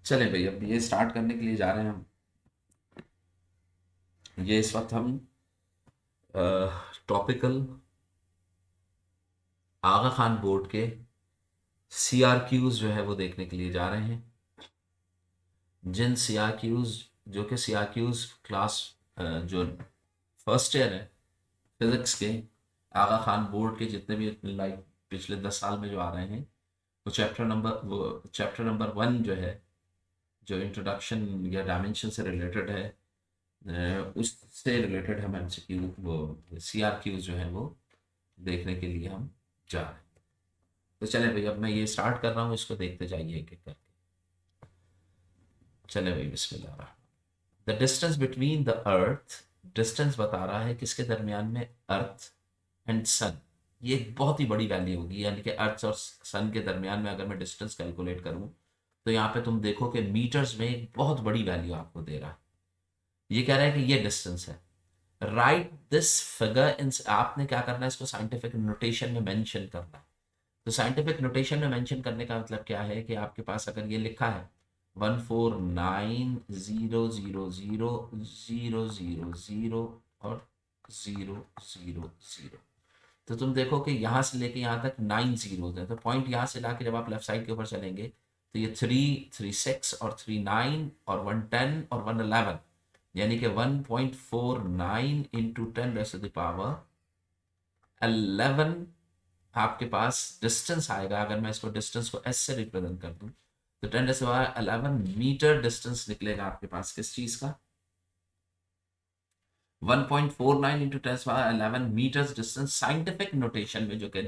चले भाई, अब ये स्टार्ट करने के लिए जा रहे हैं हम। ये इस वक्त हम टॉपिकल आगा खान बोर्ड के CRQs जो है वो देखने के लिए जा रहे हैं। जिन CRQs, जो कि CRQs क्लास जो फर्स्ट ईयर है फिजिक्स के आगा खान बोर्ड के, जितने भी लाइक पिछले 10 साल में जो आ रहे हैं, वो चैप्टर नंबर 1 जो है, जो इंट्रोडक्शन या डायमेंशन से रिलेटेड है, उससे रिलेटेड हम MCQ वो CRQs जो है वो देखने के लिए हम जा रहे हैं। तो चले भाई, अब मैं ये स्टार्ट कर रहा हूँ, इसको देखते जाइए एक एक करके। चले भाई, बिस्मिल्लाह। The distance between the earth, distance बता रहा है किसके दरमियान में, अर्थ एंड सन। ये एक बहुत ही बड़ी वैल्यू होगी, यानी कि अर्थ और सन के दरमियान में अगर मैं डिस्टेंस कैलकुलेट करूँ तो यहाँ पे तुम देखो कि मीटर्स में एक बहुत बड़ी वैल्यू आपको दे रहा है। ये कह रहा है कि ये डिस्टेंस है। राइट दिस फिगर इन, आपने क्या करना है, इसको साइंटिफिक नोटेशन में मेंशन करना है। तो साइंटिफिक नोटेशन में मेंशन करने का मतलब क्या है कि आपके पास अगर ये लिखा है 149,000,000 और 000, तो तुम देखो कि यहाँ से लेके यहाँ तक 9 जीरोज है। तो पॉइंट यहाँ से लाके जब आप लेफ्ट साइड के ऊपर चलेंगे तो ये 336 और 39 और 110 और 111, यानी कि 1.49 इंटू 10 टू द पावर 11 आपके पास डिस्टेंस आएगा। अगर मैं इसको डिस्टेंस को एस से रिप्रेजेंट कर दूं तो 10 to the power 11 metre distance निकलेगा आपके पास किस चीज का, 1.49 into 10 to the power 11 metres distance scientific notation में, जो कि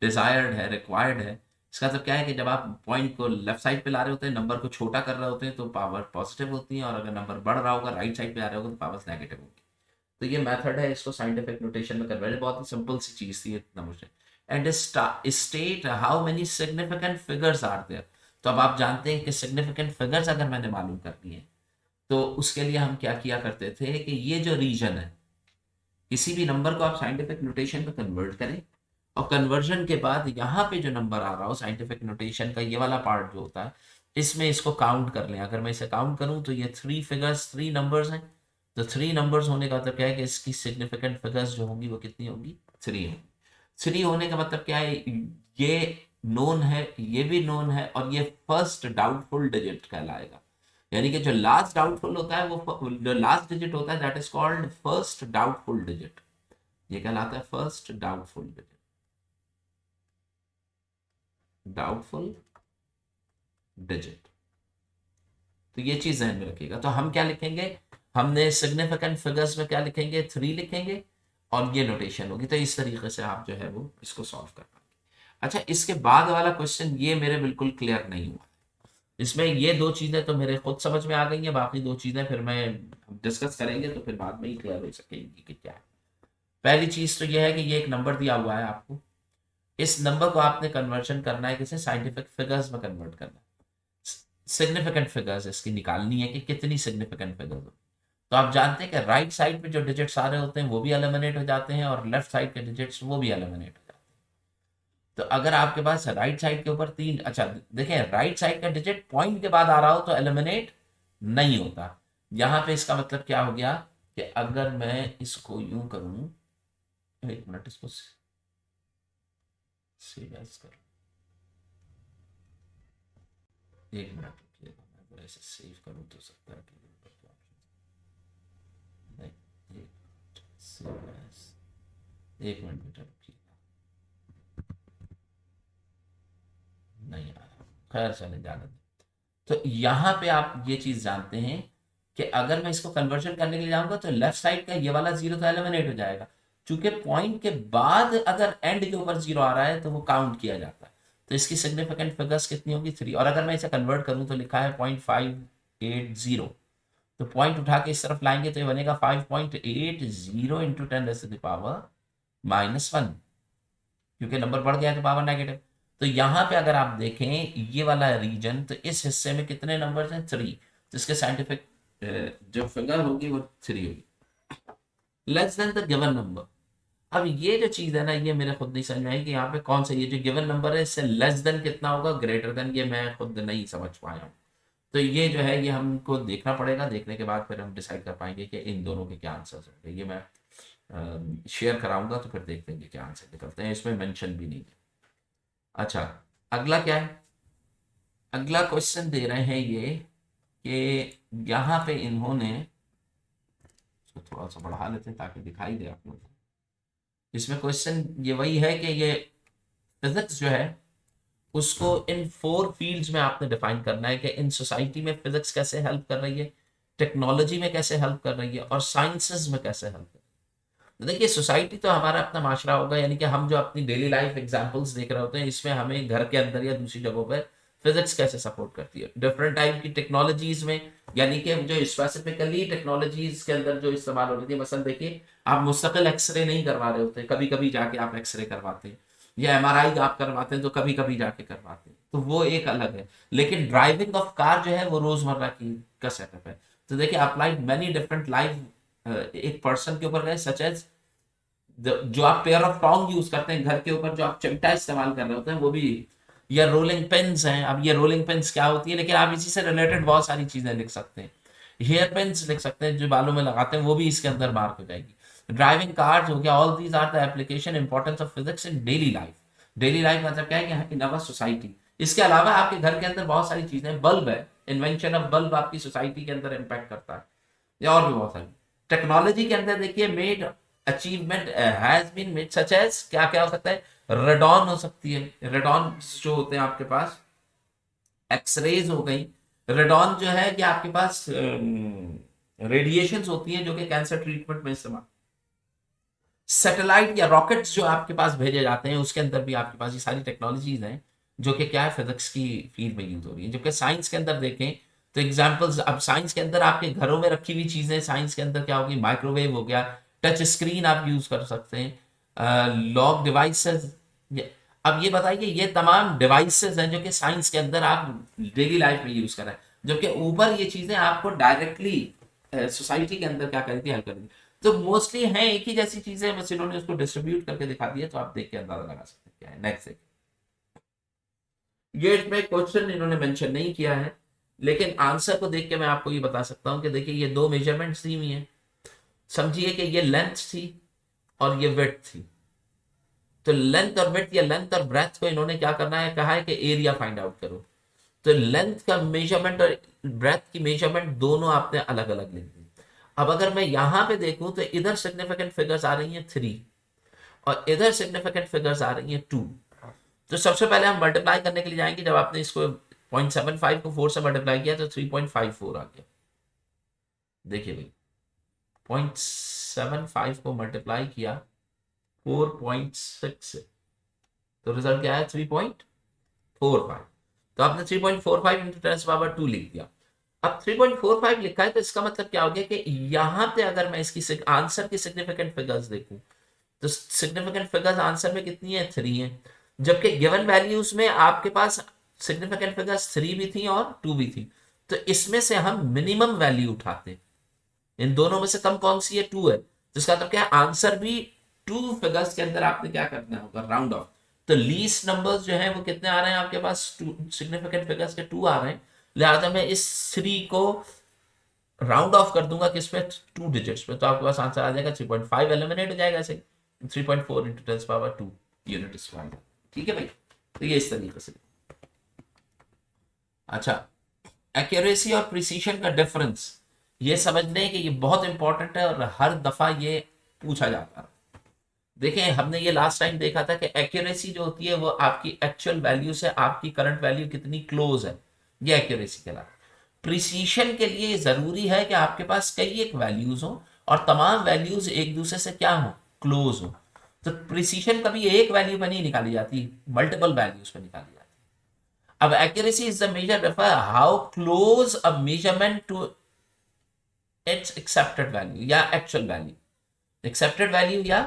डिजायर्ड है, रिक्वायर्ड है। इसका मतलब क्या है कि जब आप पॉइंट को लेफ्ट साइड पे ला रहे होते हैं, नंबर को छोटा कर रहे होते हैं, तो पावर पॉजिटिव होती है, और अगर नंबर बढ़ रहा होगा, राइट साइड पे आ रहा होगा, तो पावर नेगेटिव होगी। तो ये मेथड है इसको साइंटिफिक नोटेशन में कन्वर्ट। बहुत ही सिंपल सी चीज थी, इतना मुझे। And state how many significant figures are there. तो अब आप जानते हैं कि सिग्निफिकेंट फिगर्स अगर मैंने मालूम करनी है तो उसके लिए हम क्या किया करते थे कि ये जो रीजन है, किसी भी नंबर को आप साइंटिफिक नोटेशन में कन्वर्ट करें, और कन्वर्जन के बाद यहाँ पे जो नंबर आ रहा हो साइंटिफिक नोटेशन का, ये वाला पार्ट जो होता है, इसमें इसको काउंट कर लें। अगर मैं इसे काउंट करूं तो ये 3 फिगर्स, 3 नंबर्स हैं। तो 3 नंबर्स होने का मतलब क्या है कि इसकी सिग्निफिकेंट फिगर्स जो होंगी वो कितनी होंगी, 3 होंगी। 3 होने का मतलब क्या है, ये नोन है, ये भी नोन है, और ये फर्स्ट डाउटफुल डिजिट कहलाएगा। यानी कि जो लास्ट डाउटफुल होता है, वो जो लास्ट डिजिट होता है, that is called first doubtful digit. ये कहलाता है first doubtful digit, doubtful digit. तो ये चीज ध्यान में रखिएगा। तो हम क्या लिखेंगे, हमने सिग्निफिकेंट फिगर्स में क्या लिखेंगे, 3 लिखेंगे, और ये नोटेशन होगी। तो इस तरीके से आप जो है वो इसको सॉल्व कर पाएंगे। अच्छा, इसके बाद वाला क्वेश्चन ये मेरे बिल्कुल क्लियर नहीं हुआ। इसमें ये 2 चीजें तो मेरे खुद समझ में आ गई हैं, बाकी 2 चीजें फिर मैं डिस्कस करेंगे तो फिर बाद में ही क्लियर हो सकेंगी कि क्या है। पहली चीज तो ये है कि ये एक नंबर दिया हुआ है आपको, इस नंबर को आपने कन्वर्शन करना है, किसी साइंटिफिक फिगर्स में कन्वर्ट करना है। सिग्निफिकेंट फिगर्स इसकी निकालनी है कि कितनी सिग्निफिकेंट फिगर्स हो। तो आप जानते हैं कि राइट साइड पे जो डिजिट्स सारे होते हैं वो भी एलिमिनेट हो जाते हैं, और लेफ्ट साइड के डिजिट्स वो भी एलिमिनेट हो जाते हैं। तो अगर आपके पास राइट साइड के ऊपर 3, अच्छा देखें, राइट साइड का डिजिट पॉइंट के बाद आ रहा हो तो एलिमिनेट नहीं होता। यहां पे इसका मतलब क्या हो गया कि अगर मैं इसको यूं करूं, एक मिनट, इसको सेव एज कर, एक मिनट रुकिएगा, मैं अगर ऐसे सेव करूं तो सकता है कि नहीं, एक सेव एज, एक मिनट बेटा रुकिए, नहीं आया, खैर चले जाने दें। तो यहाँ पे आप ये चीज जानते हैं कि अगर मैं इसको कन्वर्जन करने के लिए जाऊंगा तो लेफ्ट साइड का ये वाला जीरो तो एलिमिनेट हो जाएगा। चूंकि पॉइंट के बाद अगर एंड के ऊपर जीरो आ रहा है तो वो काउंट किया जाता है। तो इसकी सिग्निफिकेंट फिगर्स कितनी होगी, 3। और अगर मैं इसे कन्वर्ट करूं तो लिखा है 0.580, तो पॉइंट उठा के इस तरफ लाएंगे तो ये बनेगा 5.80 इंटू 10 टू द पावर -1, क्योंकि नंबर बढ़ गया है तो पावर नेगेटिव। तो यहाँ पे अगर आप देखें ये वाला रीजन, तो इस हिस्से में कितने नंबर हैं, 3। तो इसके साइंटिफिक जो फिगर होगी वो 3 होगी, less than the given number. अब ये जो चीज है ना, ये मेरे खुद नहीं समझ में आई कि यहाँ पे कौन सा, ये जो गिवन नंबर है इससे लेस देन कितना होगा, ग्रेटर देन, ये मैं खुद नहीं समझ पाया हूँ। तो ये जो है ये हमको देखना पड़ेगा, देखने के बाद फिर हम डिसाइड कर पाएंगे कि इन दोनों के क्या आंसर्स होंगे। ये मैं शेयर कराऊंगा तो फिर देख लेंगे क्या आंसर निकलते हैं, इसमें मेंशन भी नहीं है। अच्छा, अगला क्या है? अगला क्वेश्चन दे रहे हैं ये कि यहाँ पे इन्होंने, इसको थोड़ा सा बढ़ा लेते हैं ताकि दिखाई दे आप लोगों को। इसमें क्वेश्चन ये वही है कि ये फिजिक्स जो है उसको इन 4 फील्ड्स में आपने डिफाइन करना है कि इन सोसाइटी में फिजिक्स कैसे हेल्प कर रही है, टेक्नोलॉजी में कैसे हेल्प कर रही है, और साइंसेस में कैसे हेल्प कर रही है। तो देखिए, सोसाइटी तो हमारा अपना माशरा होगा, यानी कि हम जो अपनी डेली लाइफ एग्जांपल्स देख रहे होते हैं, इसमें हमें घर के अंदर या दूसरी जगहों पर फिजिक्स कैसे सपोर्ट करती है। डिफरेंट टाइप की टेक्नोलॉजीज में, यानी कि जो स्पेसिफिकली टेक्नोलॉजीज के अंदर जो इस्तेमाल हो रही थी, मसलन देखिए, आप मुस्तकिल एक्सरे नहीं करवा रहे होते, कभी कभी जाके आप एक्सरे करवाते हैं, या एमआरआई आप करवाते हैं तो कभी कभी जाके करवाते हैं, तो वो एक अलग है। लेकिन ड्राइविंग ऑफ कार जो है वो रोजमर्रा की का सेटअप है। तो देखिए, अप्लाइड मेनी डिफरेंट लाइफ एक पर्सन के ऊपर है, सच एज जो आप पेयर ऑफ टोंग यूज करते हैं घर के ऊपर, जो आप चिमटा इस्तेमाल कर रहे होते हैं वो भी, या रोलिंग पेन्स हैं। अब ये रोलिंग पेन्स क्या होती है, लेकिन आप इसी से रिलेटेड बहुत सारी चीजें लिख सकते हैं। हेयर पेन्स लिख सकते हैं जो बालों में लगाते हैं, वो भी इसके अंदर मार्क हो जाएगी। ड्राइविंग कार्ड हो गया, all these are the application importance of physics in daily life. Daily life मतलब क्या है कि इन अवर सोसाइटी। इसके अलावा आपके घर के अंदर बहुत सारी चीजें, बल्ब है, इन्वेंशन ऑफ बल्ब आपकी सोसाइटी के अंदर इम्पैक्ट करता है, या और भी बहुत सारी टेक्नोलॉजी के अंदर देखिए, made achievement has been made, such as क्या क्या हो सकता है, रेडॉन हो सकती है, रेडॉन जो होते हैं आपके पास, एक्सरेज हो गई। रेडॉन जो है कि आपके पास रेडिएशंस होती हैं जो कि कैंसर ट्रीटमेंट में इस्तेमाल, सैटेलाइट या रॉकेट्स जो आपके पास भेजे जाते हैं उसके अंदर भी आपके पास ये सारी टेक्नोलॉजीज हैं जो कि क्या है, फिजिक्स की फील्ड में यूज हो रही है। जबकि साइंस के अंदर देखें तो एग्जांपल्स, अब साइंस के अंदर आपके घरों में रखी हुई चीजें, साइंस के अंदर क्या होगी, माइक्रोवेव हो गया, टच स्क्रीन आप यूज कर सकते हैं, लॉक डिवाइसेस। अब ये बताइए, ये तमाम डिवाइसेस हैं जो कि साइंस के अंदर आप डेली लाइफ में यूज कर रहे हैं, जबकि ऊपर ये चीजें आपको डायरेक्टली सोसाइटी के अंदर क्या करेगी, हेल्प करेगी। तो मोस्टली है एक ही जैसी चीजें, बस इन्होंने उसको डिस्ट्रीब्यूट करके दिखा दिया, तो आप देख के अंदाजा लगा सकते हैं क्या है। नेक्स्ट देखिए, ये इसमें क्वेश्चन इन्होंने मेंशन नहीं किया है, लेकिन आंसर को देख के मैं आपको ये बता सकता हूं कि देखिए, ये 2 मेजरमेंट्स दी हुई हैं। समझिए कि ये लेंथ थी और ये विड्थ थी। तो लेंथ और विड्थ या लेंथ और ब्रेथ को इन्होंने क्या करना है, कहा है कि एरिया फाइंड आउट करो। तो लेंथ का मेजरमेंट और ब्रेथ की मेजरमेंट दोनों आपने अलग अलग लिख दी। अब अगर मैं यहां पे देखूं तो इधर सिग्निफिकेंट फिगर्स आ रही हैं 3 और इधर सिग्निफिकेंट फिगर्स आ रही हैं 2। तो सबसे पहले हम मल्टीप्लाई करने के लिए जाएंगे, जब आपने इसको 0.75 को 4 से मल्टीप्लाई किया तो 3.54 आ गया। देखिए भाई, 0.75 को मल्टीप्लाई किया 4.6 से, तो रिजल्ट क्या है, 3.45। तो आपने 3.45 इंटू 10 पावर 2 लिख दिया। अब 3.45 लिखा है तो इसका मतलब क्या हो गया कि यहां पे अगर मैं इसकी आंसर की सिग्निफिकेंट फिगर्स देखूं तो सिग्निफिकेंट फिगर्स आंसर में कितनी है, 3 है। जबकि गिवन वैल्यूज में आपके पास सिग्निफिकेंट फिगर्स 3 भी थी और 2 भी थी। तो इसमें से हम मिनिमम वैल्यू उठाते, इन दोनों में से कम कौन सी है, 2 है। तो इसका मतलब क्या है, आंसर भी 2 फिगर्स के अंदर आपने क्या करना होगा, राउंड ऑफ। तो लीस्ट नंबर्स जो है वो कितने आ रहे हैं आपके पास, सिग्निफिकेंट फिगर्स के 2 आ रहे हैं। लिहाजा मैं इस 3 को राउंड ऑफ कर दूंगा किस पे, 2 डिजिट्स पे, तो आपके पास आंसर आ जाएगा 3.5, एलिमिनेट हो जाएगा ऐसे, 3.4 इंटू 10 पावर 2 यूनिट स्क्वायर। ठीक है भाई, तो ये इस तरीके से। अच्छा, एक्यूरेसी और प्रिसीशन का डिफरेंस ये समझने कि ये बहुत इंपॉर्टेंट है और हर दफा ये पूछा जाता है। देखें, हमने ये लास्ट टाइम देखा था कि एक्यूरेसी जो होती है वो आपकी एक्चुअल वैल्यू से आपकी करंट वैल्यू कितनी क्लोज है, ये एक्यूरेसी कहलाता है। प्रिसीशन के लिए जरूरी है कि आपके पास कई एक वैल्यूज हो और तमाम वैल्यूज एक दूसरे से क्या हो, क्लोज हो। तो प्रिसीशन कभी एक वैल्यू पर नहीं निकाली जाती, मल्टीपल वैल्यूज पर निकाली जाती है। अब accuracy is the measure refer how close a measurement to its accepted value या एक्चुअल वैल्यू, एक्सेप्टेड वैल्यू या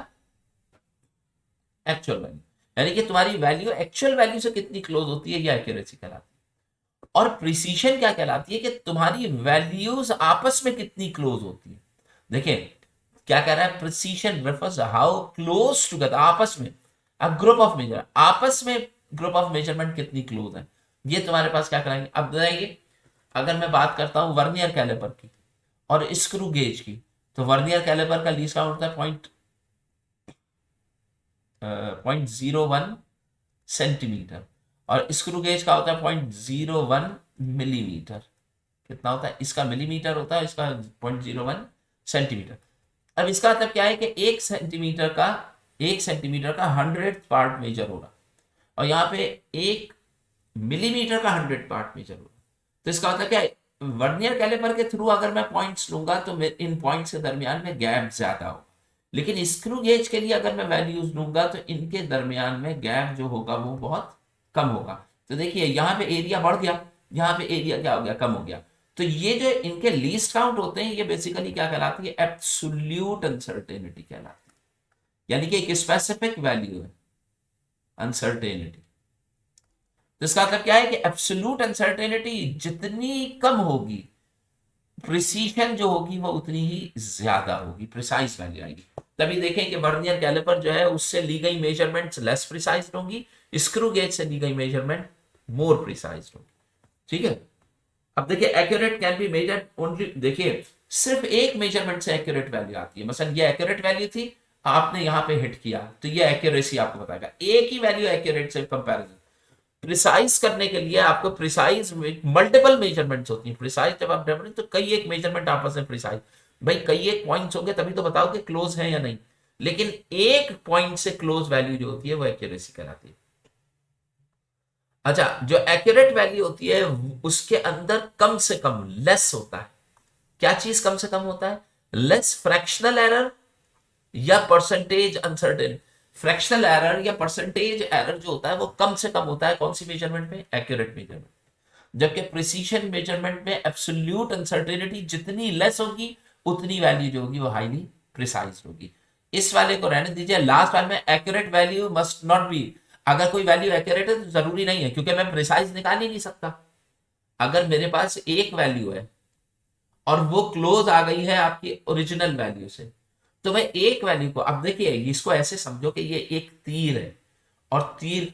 एक्चुअल वैल्यू, यानी कि तुम्हारी वैल्यू एक्चुअल वैल्यू से कितनी क्लोज होती है, या एक्यूरेसी कहलाती है। और प्रिसीशन क्या कहलाती है कि तुम्हारी वैल्यूज आपस में कितनी क्लोज होती है। देखिए क्या कह रहा है, precision refers how close together, आपस में, अ ग्रुप ऑफ मेजर, आपस में ग्रुप ऑफ मेजरमेंट कितनी क्लोज है, ये तुम्हारे पास क्या कराएंगे। अब बताइए, अगर मैं बात करता हूँ वर्नियर कैलिपर की और स्क्रू गेज की, तो वर्नियर कैलिपर का लीस्ट काउंट होता है 0.01 सेंटीमीटर, और स्क्रू गेज का होता है 0.01 मिलीमीटर। कितना होता है इसका? मिलीमीटर होता है, इसका 0.01 सेंटीमीटर। अब इसका मतलब क्या है कि 1 सेंटीमीटर का 100th पार्ट मेजर होगा, और यहाँ पे 1 मिलीमीटर का 100 पार्ट मेजर होगा। तो इसका मतलब क्या है, वर्नियर कैलिपर के थ्रू अगर मैं पॉइंट्स लूंगा तो इन पॉइंट्स के दरमियान में गैप ज्यादा होगा, लेकिन स्क्रू गेज के लिए अगर मैं वैल्यूज लूंगा तो इनके दरमियान में गैप जो होगा वो बहुत कम होगा। तो देखिए यहाँ पे एरिया बढ़ गया, यहाँ पे एरिया क्या हो गया? कम हो गया। तो ये जो इनके लीस्ट काउंट होते हैं ये बेसिकली क्या कहलाती है? एब्सोल्यूट अनसर्टेनिटी कहलाती है, यानी कि एक स्पेसिफिक वैल्यू है अनसर्टेनिटी। तो इसका मतलब क्या है कि एब्सोल्यूट अनसर्टेनिटी जितनी कम होगी, प्रिसीशन जो होगी वो उतनी ही ज्यादा होगी, प्रिसाइज वैल्यू आएगी। तभी देखें कि वर्नियर कैलिपर जो है उससे ली गई मेजरमेंट्स लेस प्रिसाइज होंगी, स्क्रू गेज से ली गई मेजरमेंट मोर प्रिसाइज होगी। ठीक है। अब देखिए accurate can be measured only, देखिए सिर्फ एक मेजरमेंट से एक्यूरेट वैल्यू आती है। मसलन ये एक्यूरेट वैल्यू थी, आपने यहां पे हिट किया तो ये एक्यूरेसी आपको बताएगा। एक ही वैल्यू एक्यूरेट से कंपैरिजन प्रिसाइज करने के लिए आपको प्रिसाइज मल्टीपल मेजरमेंट्स होती हैं। प्रिसाइज जब आप तो कई एक मेजरमेंट आपस में प्रिसाइज, भाई कई एक पॉइंट्स होंगे तभी तो बताओ कि क्लोज है या नहीं, लेकिन एक पॉइंट से क्लोज वैल्यू जो होती है वो एक्यूरेसी कहलाती है। अच्छा, जो एक्यूरेट वैल्यू होती है उसके अंदर कम से कम लेस होता है। क्या चीज कम से कम होता है? लेस फ्रैक्शनल एरर या परसेंटेज अनसर्टेन। फ्रैक्शनल एरर या परसेंटेज एरर जो होता है वो कम से कम होता है कौन सी मेजरमेंट में? Accurate measurement. जबकि प्रिसीशन मेजरमेंट में एब्सोल्यूट अनसर्टेनिटी जितनी लेस होगी उतनी वैल्यू जो होगी वो हाईली प्रिसाइज होगी। इस वाले को रहने दीजिए। लास्ट वाले में accurate value must not be, अगर कोई वैल्यू एक्यूरेट है तो जरूरी नहीं है, क्योंकि मैं प्रिसाइज निकाल ही नहीं सकता। अगर मेरे पास एक वैल्यू है और वो क्लोज आ गई है आपकी ओरिजिनल वैल्यू से, तो मैं एक वैल्यू को, अब देखिए इसको ऐसे समझो कि ये एक तीर है और तीर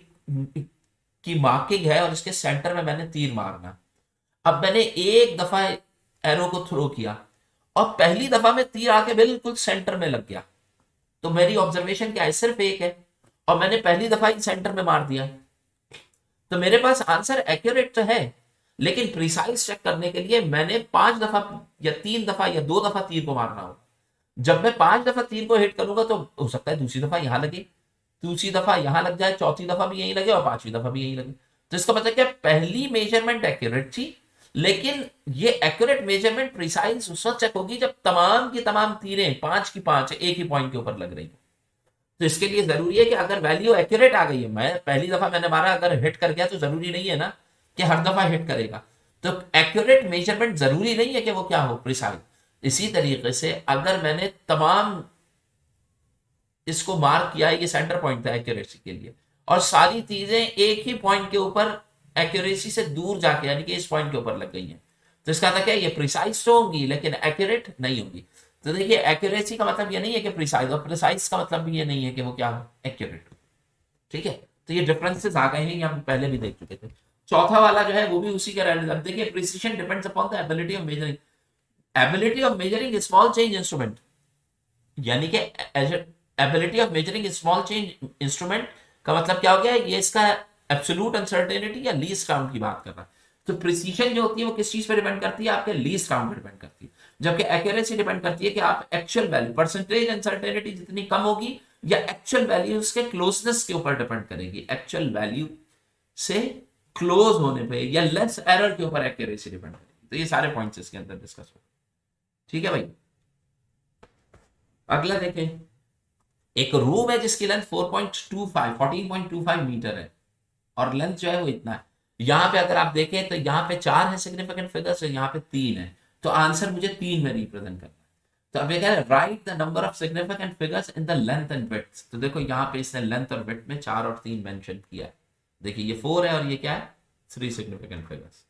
की मार्किंग है और इसके सेंटर में मैंने तीर मारना। अब मैंने एक दफा एरो को थ्रो किया और पहली दफा में तीर आके बिल्कुल सेंटर में लग गया, तो मेरी ऑब्जर्वेशन क्या है? सिर्फ एक है और मैंने पहली दफा ही सेंटर में मार दिया, तो मेरे पास आंसर एक्यूरेट तो है, लेकिन प्रिसाइज चेक करने के लिए मैंने 5 दफा या 3 दफा या 2 दफा तीर को मारना हो। जब मैं 5 दफा तीर को हिट करूंगा तो हो सकता है दूसरी दफा यहां लगे, दूसरी दफा यहां लग जाए, चौथी दफा भी यहीं लगे और पांचवी दफा भी यहीं लगे। तो इसका मतलब क्या? पहली मेजरमेंट एक्यूरेट थी, लेकिन ये एक्यूरेट मेजरमेंट प्रिसाइज उस वक्त चेक होगी जब तमाम की तमाम तीरें 5 की 5 एक ही पॉइंट के ऊपर लग रही है। तो इसके लिए जरूरी है कि अगर वैल्यू एक्यूरेट आ गई है, मैं पहली दफा मैंने मारा अगर हिट कर गया, तो जरूरी नहीं है ना कि हर दफा हिट करेगा। तो एक्यूरेट मेजरमेंट जरूरी नहीं है कि वो क्या हो? प्रिसाइज। इसी तरीके से अगर मैंने तमाम इसको मार्क किया, ये सेंटर पॉइंट था एक्यूरेसी के लिए, और सारी चीजें एक ही पॉइंट के ऊपर एक्यूरेसी से दूर जाके यानी कि इस पॉइंट के ऊपर लग गई हैं, तो इसका मतलब क्या? ये प्रिसाइज तो होंगी लेकिन एक्यूरेट नहीं होगी। तो देखिए एक्यूरेसी का मतलब ये नहीं है कि प्रिसाइज, और प्रिसाइज का मतलब भी ये नहीं है कि वो क्या हो? एक्यूरेट। ठीक है। तो ये डिफरेंसेस आ गए हैं, ये हम पहले भी देख चुके थे। चौथा वाला जो है वो भी उसी का रहने। अब देखिए precision depends upon the ability of measuring, ability of measuring small change instrument, यानी कि ability of measuring small change instrument का मतलब क्या हो गया? ये इसका एब्सोल्यूट अनसर्टेनिटी या लीस्ट काउंट की बात कर रहा है। तो प्रिसीशन जो होती है वो किस चीज पर डिपेंड करती है? आपके लीस्ट काउंट पर डिपेंड करती है। जबकि एक्यूरेसी डिपेंड करती है कि आप एक्चुअल वैल्यू, परसेंटेज अनसर्टेनिटी जितनी कम होगी या एक्चुअल वैल्यू उसके क्लोजनेस के ऊपर डिपेंड करेगी। एक्चुअल वैल्यू से क्लोज होने पे या लेस एरर के ऊपर एक्यूरेसी डिपेंड करेगी। तो ये सारे पॉइंट्स इसके अंदर डिस्कस हो। ठीक है भाई। अगला देखें, एक रूम है जिसकी लेंथ 14.25 मीटर है और लेंथ जो है वो इतना है। यहां पे अगर आप देखें तो यहाँ पे 4 है सिग्निफिकेंट फिगर्स और यहाँ पे 3 है, तो आंसर मुझे 3 में रिप्रेजेंट करना है। तो अब ये कह रहे हैं right the number of significant figures in the length and width. तो देखो यहाँ पे इसने लेंथ और विड्थ में 4 और 3 मेंशन किया है। देखिए ये 4 है और ये क्या है? 3 सिग्निफिकेंट फिगर्स।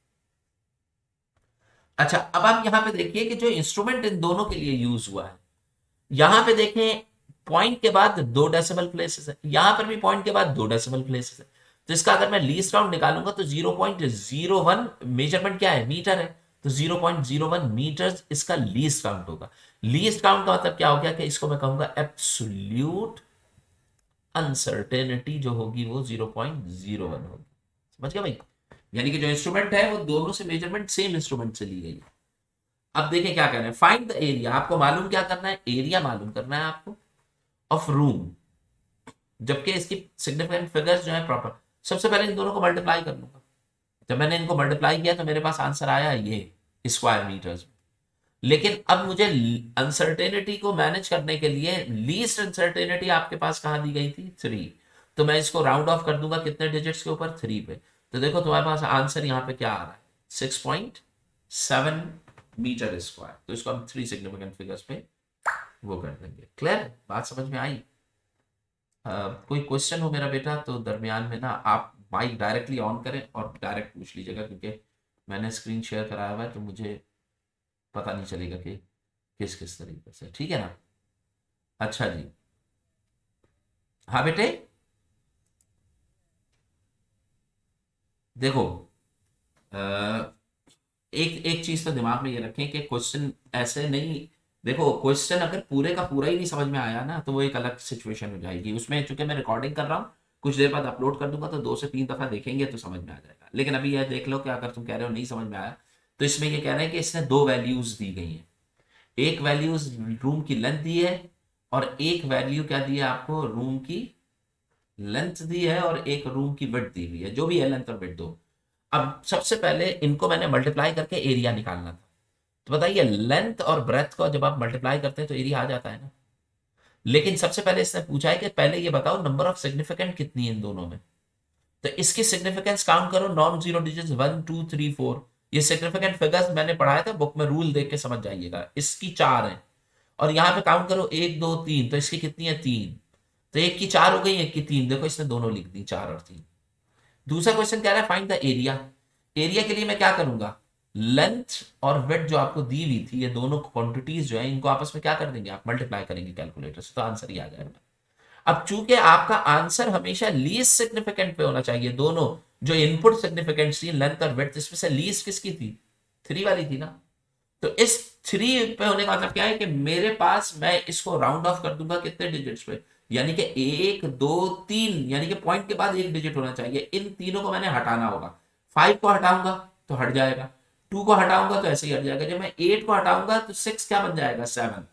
अच्छा, अब आप यहाँ पे देखिए कि जो इंस्ट्रूमेंट इन दोनों के लिए यूज हुआ है, यहां पे देखें पॉइंट के बाद 2 डेसिमल प्लेसेस है, यहां पर भी पॉइंट के बाद 2 डेसिमल प्लेसेस है। तो इसका अगर मैं लीस्ट काउंट निकालूंगा तो 0.01 मेजरमेंट क्या है? मीटर है। तो 0.01 मीटर्स इसका लीस्ट काउंट होगा। लीस्ट काउंट का मतलब क्या हो गया कि इसको मैं कहूंगा एब्सोल्यूट अनसर्टेनिटी जो होगी वो 0.01 होगी। समझ गया भाई? यानी कि जो इंस्ट्रूमेंट है वो दोनों से मेजरमेंट सेम इंस्ट्रूमेंट से ली गई है। अब देखें क्या करना है, फाइंड द एरिया। आपको मालूम क्या करना है, एरिया मालूम करना है आपको ऑफ रूम, जबकि इसकी सिग्निफिकेंट फिगर्स जो है प्रॉपर। सबसे पहले इन दोनों को मल्टीप्लाई कर लूंगा। जब मैंने इनको मल्टीप्लाई किया तो मेरे पास आंसर आया ये स्क्वायर मीटर्स में। लेकिन अब मुझे अनसर्टेनिटी को मैनेज करने के लिए लीस्ट अनसर्टेनिटी आपके पास कहां दी गई थी, 3। तो मैं इसको राउंड ऑफ कर दूंगा कितने डिजिट्स के ऊपर, 3 पे। तो देखो तुम्हारे पास आंसर यहाँ पे क्या आ रहा है, 6.7 मीटर स्क्वायर। तो इसको हम 3 सिग्निफिकेंट फिगर्स पे वो कर देंगे। क्लियर, बात समझ में आई? कोई क्वेश्चन हो मेरा बेटा तो दरमियान में ना आप माइक डायरेक्टली ऑन करें और डायरेक्ट पूछ लीजिएगा, क्योंकि मैंने स्क्रीन शेयर कराया हुआ है तो मुझे पता नहीं चलेगा कि किस किस तरीके से। ठीक है ना? अच्छा जी, हाँ बेटे। देखो एक एक चीज तो दिमाग में ये रखें कि क्वेश्चन ऐसे नहीं, देखो क्वेश्चन अगर पूरे का पूरा ही नहीं समझ में आया ना तो वो एक अलग सिचुएशन हो जाएगी। उसमें चूंकि मैं रिकॉर्डिंग कर रहा हूँ, कुछ देर बाद अपलोड कर दूंगा, तो 2 से 3 दफा देखेंगे तो समझ में आ जाएगा। लेकिन अभी यह देख लो कि अगर तुम कह रहे हो नहीं समझ में आया, तो इसमें ये कह रहे हैं कि इसने 2 वैल्यूज दी गई हैं। एक वैल्यूज रूम की लेंथ दी है, और एक वैल्यू क्या दी है आपको, रूम की लेंथ दी है, और एक रूम की विड्थ दी हुई है, जो भी है लेंथ और विड्थ दो। अब सबसे पहले इनको मैंने मल्टीप्लाई करके एरिया निकालना था। तो बताइए, लेंथ और ब्रेथ को जब आप मल्टीप्लाई करते हैं तो एरिया आ जाता है ना। लेकिन सबसे पहले इसने पूछा है कि पहले ये बताओ नंबर ऑफ सिग्निफिकेंट कितनी है इन दोनों में। तो इसकी सिग्निफिकेंस काउंट करो, नॉन जीरो डिजिट्स 1 2 3 4। ये सिग्निफिकेंट फिगर्स मैंने पढ़ाया था बुक में, रूल देख के समझ जाइएगा। इसकी 4 है, और यहाँ पे काउंट करो 1 2 3, तो इसकी कितनी है, 3। तो एक की 4 हो गई, एक की 3। देखो इसने दोनों लिख दी, 4 और 3। दूसरा क्वेश्चन कह रहा है फाइंड द एरिया। एरिया के लिए मैं क्या करूंगा, लेंथ और विड्थ जो आपको दी हुई थी, ये दोनों क्वांटिटीज जो है इनको आपस में क्या कर देंगे आप, मल्टीप्लाई करेंगे कैलकुलेटर से, तो आंसर ही आ जाएगा। अब चूंकि आपका आंसर हमेशा लीस्ट सिग्निफिकेंट पे होना चाहिए, दोनों जो इनपुट सिग्निफिकेंट थी लेंथ और विड्थ, इसमें से लीस्ट किसकी थी, 3 वाली थी ना। तो इस 3 पे होने का मतलब क्या है कि मेरे पास, मैं इसको राउंड ऑफ कर दूंगा कितने डिजिट्स पे, यानी कि 1 2 3, यानी कि पॉइंट के बाद एक डिजिट होना चाहिए। इन तीनों को मैंने हटाना होगा। 5 को हटाऊंगा तो हट जाएगा, 2 को हटाऊंगा तो ऐसे ही हट जाएगा, जब मैं 8 को हटाऊंगा तो 6 क्या बन जाएगा, 7।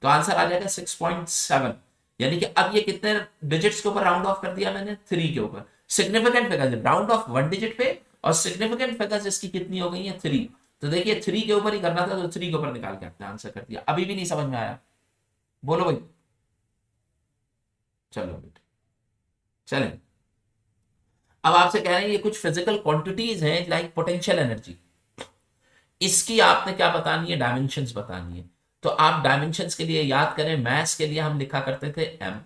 तो आंसर आ जाएगा 6.7। यानी कि अब ये कितने डिजिट्स के ऊपर राउंड ऑफ कर दिया मैंने, 3 के ऊपर। Significant figure round of 1 digit पे, और सिग्निफिकेंट फिगर्स इसकी कितनी हो गई है, 3। तो देखिए 3 के ऊपर ही करना था, तो 3 के ऊपर निकाल के आपने आंसर कर दिया। अभी भी नहीं समझ में आया, बोलो भाई। चलो बेटे, चलें। अब आपसे कह रहे हैं ये कुछ फिजिकल क्वांटिटीज हैं लाइक पोटेंशियल एनर्जी, इसकी आपने क्या बतानी है, डायमेंशंस बतानी है। तो आप डायमेंशंस के लिए याद करें, मैथ्स के लिए हम लिखा करते थे m,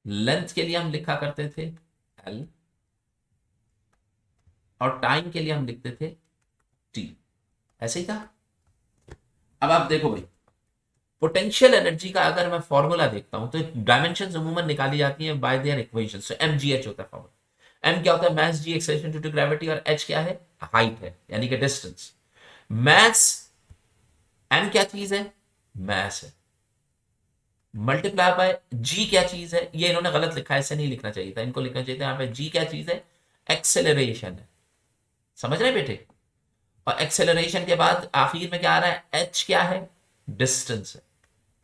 लेंथ के लिए हम लिखा करते थे l, और टाइम के लिए हम लिखते थे t। ऐसे ही था। अब आप देखो भाई, पोटेंशियल एनर्जी का अगर मैं फॉर्मूला देखता हूं तो डायमेंशंस अमूमन निकाली जाती है बाय देयर इक्वेशंस। तो mgh होता है फॉर्मूला। m क्या होता है, mass g acceleration due to gravity, और h क्या है, हाइट है, यानी कि डिस्टेंस। मास, m क्या चीज है, मास है, मल्टीप्लाई बाय g क्या चीज है, ये इन्होंने गलत लिखा है, ऐसे नहीं लिखना चाहिए था, इनको लिखना चाहिए था यहाँ पे g क्या चीज है, एक्सेलरेशन है। समझ रहे बेटे? और एक्सेलरेशन के बाद आखिर में क्या आ रहा है, h क्या है, डिस्टेंस है।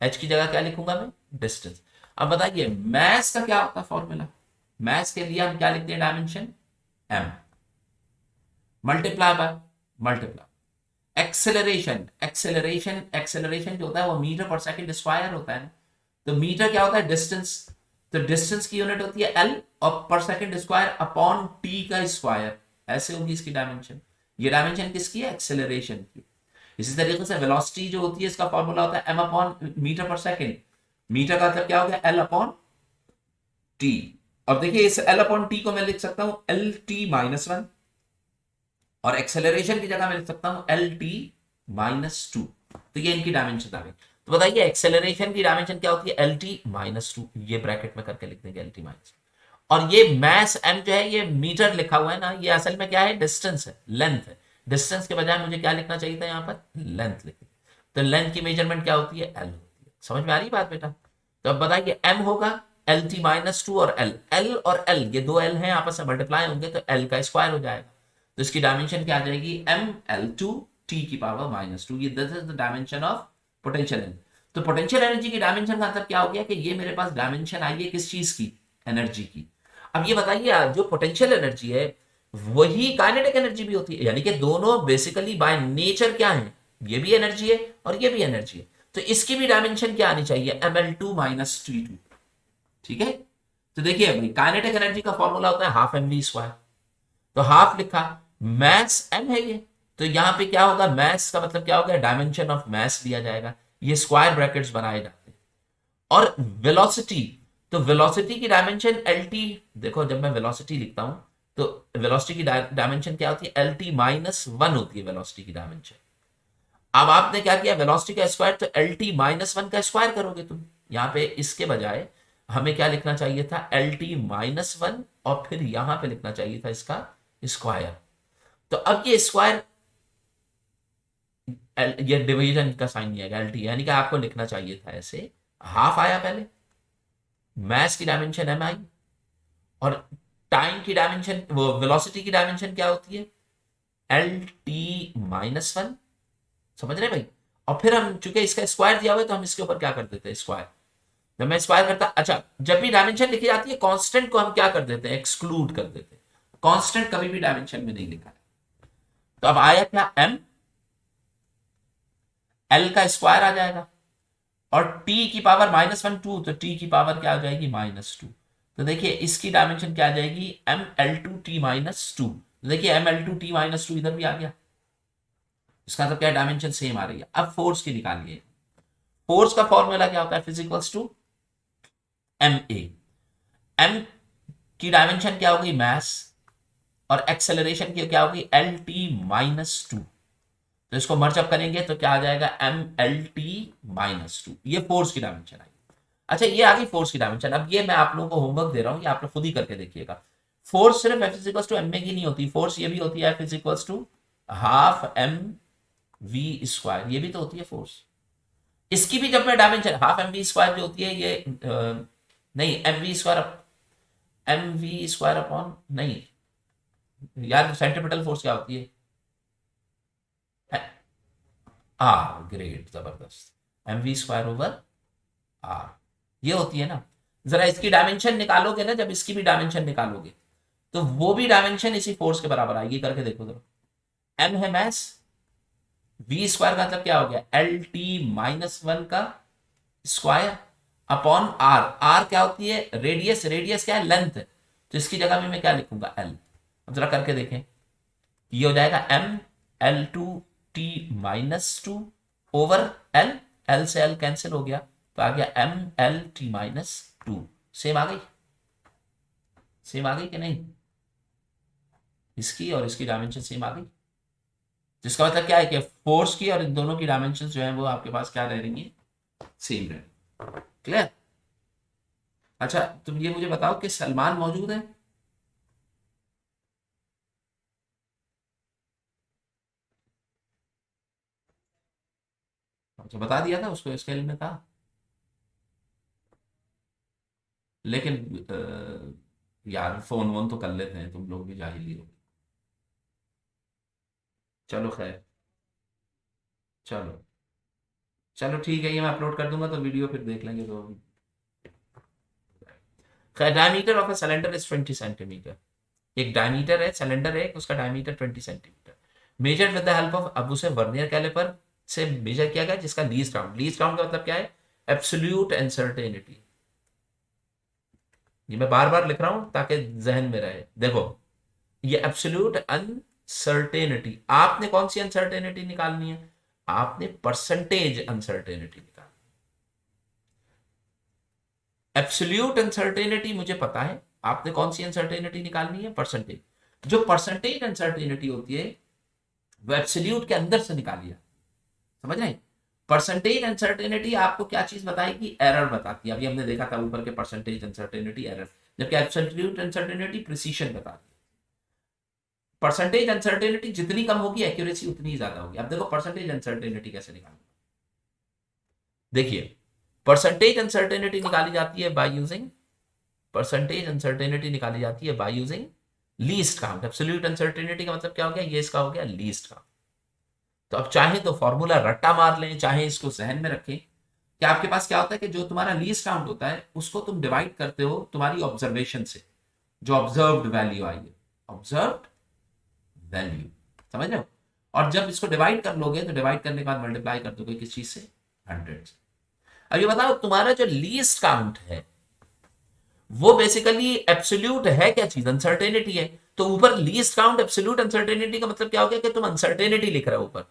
h की जगह क्या लिखूंगा मैं, डिस्टेंस। अब बताइए मास का क्या होता है फॉर्मूला, मास के लिए हम क्या लिखते हैं, dimension m, multiply by, multiply acceleration, acceleration, acceleration जो होता है वो मीटर पर सेकंड स्क्वायर होता है ना। तो मीटर क्या होता है, डिस्टेंस। तो डिस्टेंस की यूनिट होती है एल, और पर सेकंड स्क्वायर अपॉन टी का स्क्वायर, ऐसे होगी इसकी डायमेंशन। ये डायमेंशन किसकी है, एक्सेलरेशन की। इसी तरीके से वेलोसिटी जो होती है इसका फॉर्मूला होता है एम अपॉन मीटर पर सेकंड। मीटर का मतलब क्या हो गया, एल अपॉन टी। अब देखिए इस एल अपॉन टी को मैं लिख सकता हूं एल टी माइनस 1, और एक्सेलरेशन की जगह मैं लिख सकता हूं एल टी माइनस 2। तो ये इनकी डायमेंशन आ गई। तो बताइए एक्सेलरेशन की डायमेंशन क्या होती है, एल टी माइनस 2, ये ब्रैकेट में करके लिख देंगे एल टी माइनस। और ये मैस एम जो है, ये मीटर लिखा हुआ है ना, ये असल में क्या है, डिस्टेंस है, लेंथ है। डिस्टेंस के बजाय मुझे क्या लिखना चाहिए था यहाँ पर, लेंथ लिख। तो लेंथ की मेजरमेंट क्या होती है, एल होती है। समझ में आ रही बात बेटा? तो अब बताइए एम होगा एल टी माइनस टू और एल, एल और एल ये दो एल हैं आपस में मल्टीप्लाई होंगे तो एल का स्क्वायर हो जाएगा। तो इसकी डायमेंशन क्या आ जाएगी, एम एल टू टी की पावर माइनस टू। ये this is the dimension of potential energy. तो पोटेंशियल एनर्जी की डायमेंशन का मतलब क्या हो गया कि ये मेरे पास डायमेंशन आई है किस चीज की, एनर्जी की। अब ये बताइए जो पोटेंशियल एनर्जी है वही काइनेटिक एनर्जी भी होती है, यानी कि दोनों बेसिकली बाय नेचर क्या है, ये भी एनर्जी है और ये भी एनर्जी है। तो इसकी भी डायमेंशन क्या आनी चाहिए, M L two minus T two. ठीक है, तो देखिए भाई काइनेटिक एनर्जी का फॉर्मूला होता है हाफ एम वी स्क्वायर। तो हाफ लिखा, मैस एम है ये, तो यहां पे क्या होगा, मैस का मतलब क्या होगा, डायमेंशन ऑफ मैस लिया जाएगा, ये स्क्वायर ब्रैकेट्स बनाए जाते हैं। और वेलोसिटी, तो वेलोसिटी की डायमेंशन एल टी। देखो जब मैं वेलोसिटी लिखता हूं तो वेलोसिटी की डायमेंशन क्या होती है, एल टी माइनस वन होती है वेलोसिटी की डायमेंशन। अब आपने क्या किया, वेलोसिटी का स्क्वायर तो एल टी माइनस वन का स्क्वायर करोगे तुम। यहां पे इसके बजाय हमें क्या लिखना चाहिए था, एल टी माइनस वन, और फिर यहां पे लिखना चाहिए था इसका स्क्वायर। तो अब ये स्क्वायर, ये डिवीजन का साइन नहीं आएगा, एल टी, यानी कि आपको लिखना चाहिए था ऐसे, हाफ आया पहले, मैस की डायमेंशन एम आई, और टाइम की डायमेंशन, वो वेलोसिटी की डायमेंशन क्या होती है, एल टी माइनस वन। समझ रहे भाई? और फिर हम चूंकि इसका स्क्वायर दिया हुआ है तो हम इसके ऊपर क्या कर देते हैं, स्क्वायर। जब मैं स्क्वायर करता, अच्छा जब भी डायमेंशन लिखी जाती है कांस्टेंट को हम क्या कर देते हैं, एक्सक्लूड कर देते हैं। कांस्टेंट कभी भी डायमेंशन में नहीं लिखा है। तो अब आया क्या, एम, एल का स्क्वायर आ जाएगा, और टी की पावर माइनस वन टू, तो टी की पावर क्या आ जाएगी, माइनस टू। तो देखिए इसकी डायमेंशन क्या आ जाएगी, M L two T minus two. देखिए M L two T minus two इधर भी आ गया, इसका मतलब क्या, डायमेंशन सेम आ रही है। अब फोर्स की निकालिए। फोर्स का फॉर्मूला क्या होता है, F equals to M A. M की डायमेंशन क्या होगी, मैस, और एक्सेलरेशन की क्या होगी, एल टी माइनस टू। तो इसको मर्जअप करेंगे तो क्या आ जाएगा, M L T minus two. ये फोर्स की डायमेंशन आई। अच्छा ये आ गई फोर्स की डायमेंशन। अब ये मैं आप लोगों को होमवर्क दे रहा हूं, ये आप लोग खुद ही करके देखिएगा। फोर्स सिर्फ एफ इजिकल्स टू एम में की नहीं होती, फोर्स ये भी होती है F equals to half M V square, ये भी तो होती है फोर्स। इसकी भी जब मैं dimension half M V square जो होती है ये नहीं, M V square, M V square upon, नहीं यार सेंट्रीपिटल फोर्स क्या होती है, आर, ग्रेट, जबरदस्त, M V square over R, ये होती है ना। जरा इसकी डायमेंशन निकालोगे ना, जब इसकी भी डायमेंशन निकालोगे तो वो भी डायमेंशन इसी फोर्स के बराबर आएगी, करके देखो जरा। एम है मैस, वी स्क्वायर का मतलब क्या हो गया, एल टी माइनस वन का स्क्वायर अपॉन आर। आर क्या होती है, रेडियस, रेडियस क्या है, लेंथ। तो इसकी जगह में मैं क्या लिखूंगा, एल। अब जरा करके देखें, ये हो जाएगा M L two T minus two over L, L से एल कैंसिल हो गया, तो आ गया M L T minus two. Same आ गई, सेम आ गई कि नहीं, इसकी और इसकी डायमेंशन सेम आ गई। जिसका मतलब क्या है कि फोर्स की और इन दोनों की डायमेंशन जो है वो आपके पास क्या रह रही है, सेम रहे। क्लियर? अच्छा तुम ये मुझे बताओ कि सलमान मौजूद है? अच्छा बता दिया था उसको, स्केल में था, लेकिन यार फोन वोन तो कर लेते हैं, तुम लोग भी जाहिल ही हो। चलो खैर, चलो, चलो ठीक है, ये मैं अपलोड कर दूंगा तो वीडियो फिर देख लेंगे तो। खैर diameter of a cylinder is 20 centimetre. एक डायमीटर है, सिलेंडर है, उसका diameter 20 centimetre. Measure with the help of, अब उसे वर्नियर कैलिपर से मेजर किया गया, जिसका लीस्ट काउंट, लीस्ट काउंट का मतलब क्या है, एब्सोल्यूट अनसर्टेनिटी। ये मैं बार बार लिख रहा हूं ताकि जहन में रहे। देखो ये एब्सोल्यूट अनसर्टेनिटी, आपने कौन सी अनसर्टेनिटी निकालनी है, आपने परसेंटेज अनसर्टेनिटी निकालनी। एब्सोल्यूट अनसर्टेनिटी मुझे पता है, आपने कौन सी अनसर्टेनिटी निकालनी है, परसेंटेज। जो परसेंटेज अनसर्टेनिटी होती है वो एब्सोल्यूट के अंदर से निकालिए। समझ रहे हैं? परसेंटेज अनसर्टेनिटी आपको क्या चीज बताएगी, एरर बताती है। अभी हमने देखा था ऊपर के परसेंटेज अनसर्टेनिटी एरर, जबकि एब्सोल्यूट अनसर्टेनिटी प्रिसीशन बताती है। परसेंटेज अनसर्टेनिटी जितनी कम होगी एक्यूरेसी उतनी ही ज्यादा होगी। अब देखो परसेंटेज अनसर्टेनिटी कैसे निकालना। देखिए परसेंटेज अनसर्टेनिटी निकाली जाती है बाय यूजिंग, परसेंटेज अनसर्टेनिटी निकाली जाती है by using least count. Absolute uncertainty का मतलब क्या हो गया, ये इसका हो गया लीस्ट काउंट। तो अब चाहे तो फॉर्मूला रट्टा मार लें, चाहे इसको जहन में रखें कि आपके पास क्या होता है कि जो तुम्हारा लीस्ट काउंट होता है उसको तुम डिवाइड करते हो तुम्हारी ऑब्जर्वेशन से, जो ऑब्जर्व्ड वैल्यू आई है, ऑब्जर्व्ड वैल्यू, समझ रहे हो। और जब इसको डिवाइड कर लोगे तो डिवाइड करने के बाद मल्टीप्लाई कर दोगे किस चीज से, 100 से। अब ये बताओ तुम्हारा जो लीस्ट काउंट है वो बेसिकली एब्सोल्यूट है क्या चीज, अनसर्टेनिटी है। तो ऊपर लीस्ट काउंट एब्सोल्यूट अनसर्टेनिटी का मतलब क्या हो गया कि तुम अनसर्टेनिटी लिख रहे हो ऊपर,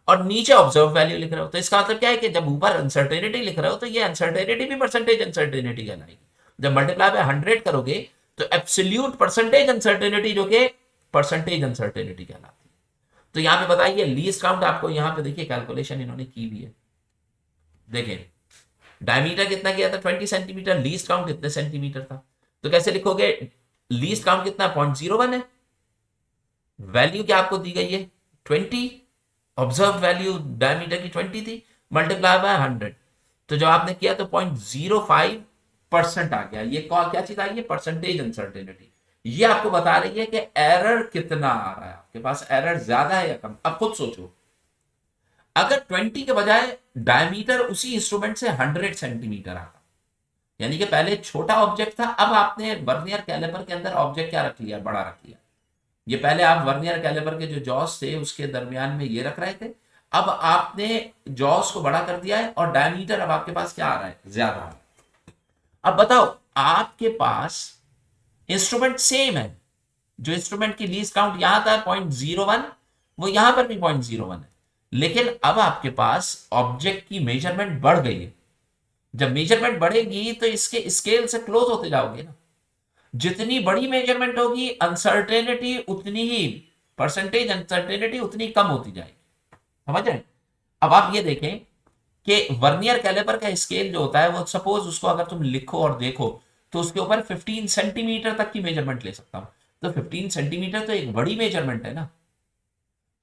और नीचे ऑब्जर्व वैल्यू लिख रहे हो। तो इसका मतलब क्या है कि जब ऊपर अनसर्टेनिटी लिख रहे हो तो ये अनसर्टेनिटी भी परसेंटेज अनसर्टेनिटी कहलाएगी। जब मल्टीप्लाई बाय 100 करोगे तो एब्सोल्यूट परसेंटेज अनसर्टेनिटी जो कि परसेंटेज अनसर्टेनिटी कहलाती है। तो यहां पे बताइए लीस्ट काउंट आपको यहां पे देखिए कैलकुलेशन इन्होंने की भी है। देखिए डायमीटर कितना किया था 20 सेंटीमीटर, लीस्ट काउंट कितने सेंटीमीटर था। तो कैसे लिखोगे, लीस्ट काउंट कितना 0.01 है, वैल्यू क्या आपको दी गई है 20, ऑब्जर्व वैल्यू डायमीटर की 20 थी, मल्टीप्लाई बाय 100। तो जब आपने किया तो 0.05% आ गया। ये क्या चीज आई है, परसेंटेज अनसर्टेनिटी। ये आपको बता रही है कि एरर कितना आ रहा है, आपके पास एरर ज्यादा है या कम। अब खुद सोचो, अगर 20 के बजाय डायमीटर उसी इंस्ट्रूमेंट से 100 सेंटीमीटर आता, यानी कि पहले छोटा ऑब्जेक्ट था, अब आपने वर्नियर कैलिपर के अंदर ऑब्जेक्ट क्या रख लिया, बड़ा रख लिया। ये पहले आप वर्नियर कैलिपर के जो जॉस थे उसके दरमियान में ये रख रहे थे, अब आपने जॉस को बड़ा कर दिया है और डायमीटर अब आपके पास क्या आ रहा है, ज्यादा आ रहा है। अब बताओ आपके पास इंस्ट्रूमेंट सेम है, जो इंस्ट्रूमेंट की लीस्ट काउंट यहां था 0.01, वो यहां पर भी 0.01 है, लेकिन अब आपके पास ऑब्जेक्ट की मेजरमेंट बढ़ गई है। जब मेजरमेंट बढ़ेगी तो इसके स्केल से क्लोज होते जाओगे ना, जितनी बड़ी मेजरमेंट होगी अनसर्टेनिटी उतनी ही, परसेंटेज अनसर्टेनिटी उतनी कम होती जाएगी, समझ रहे हैं। अब आप ये देखें कि वर्नियर कैलिपर का स्केल जो होता है वो सपोज उसको अगर तुम लिखो और देखो तो उसके ऊपर 15 सेंटीमीटर तक की मेजरमेंट ले सकता हूं। तो 15 सेंटीमीटर तो एक बड़ी मेजरमेंट है ना।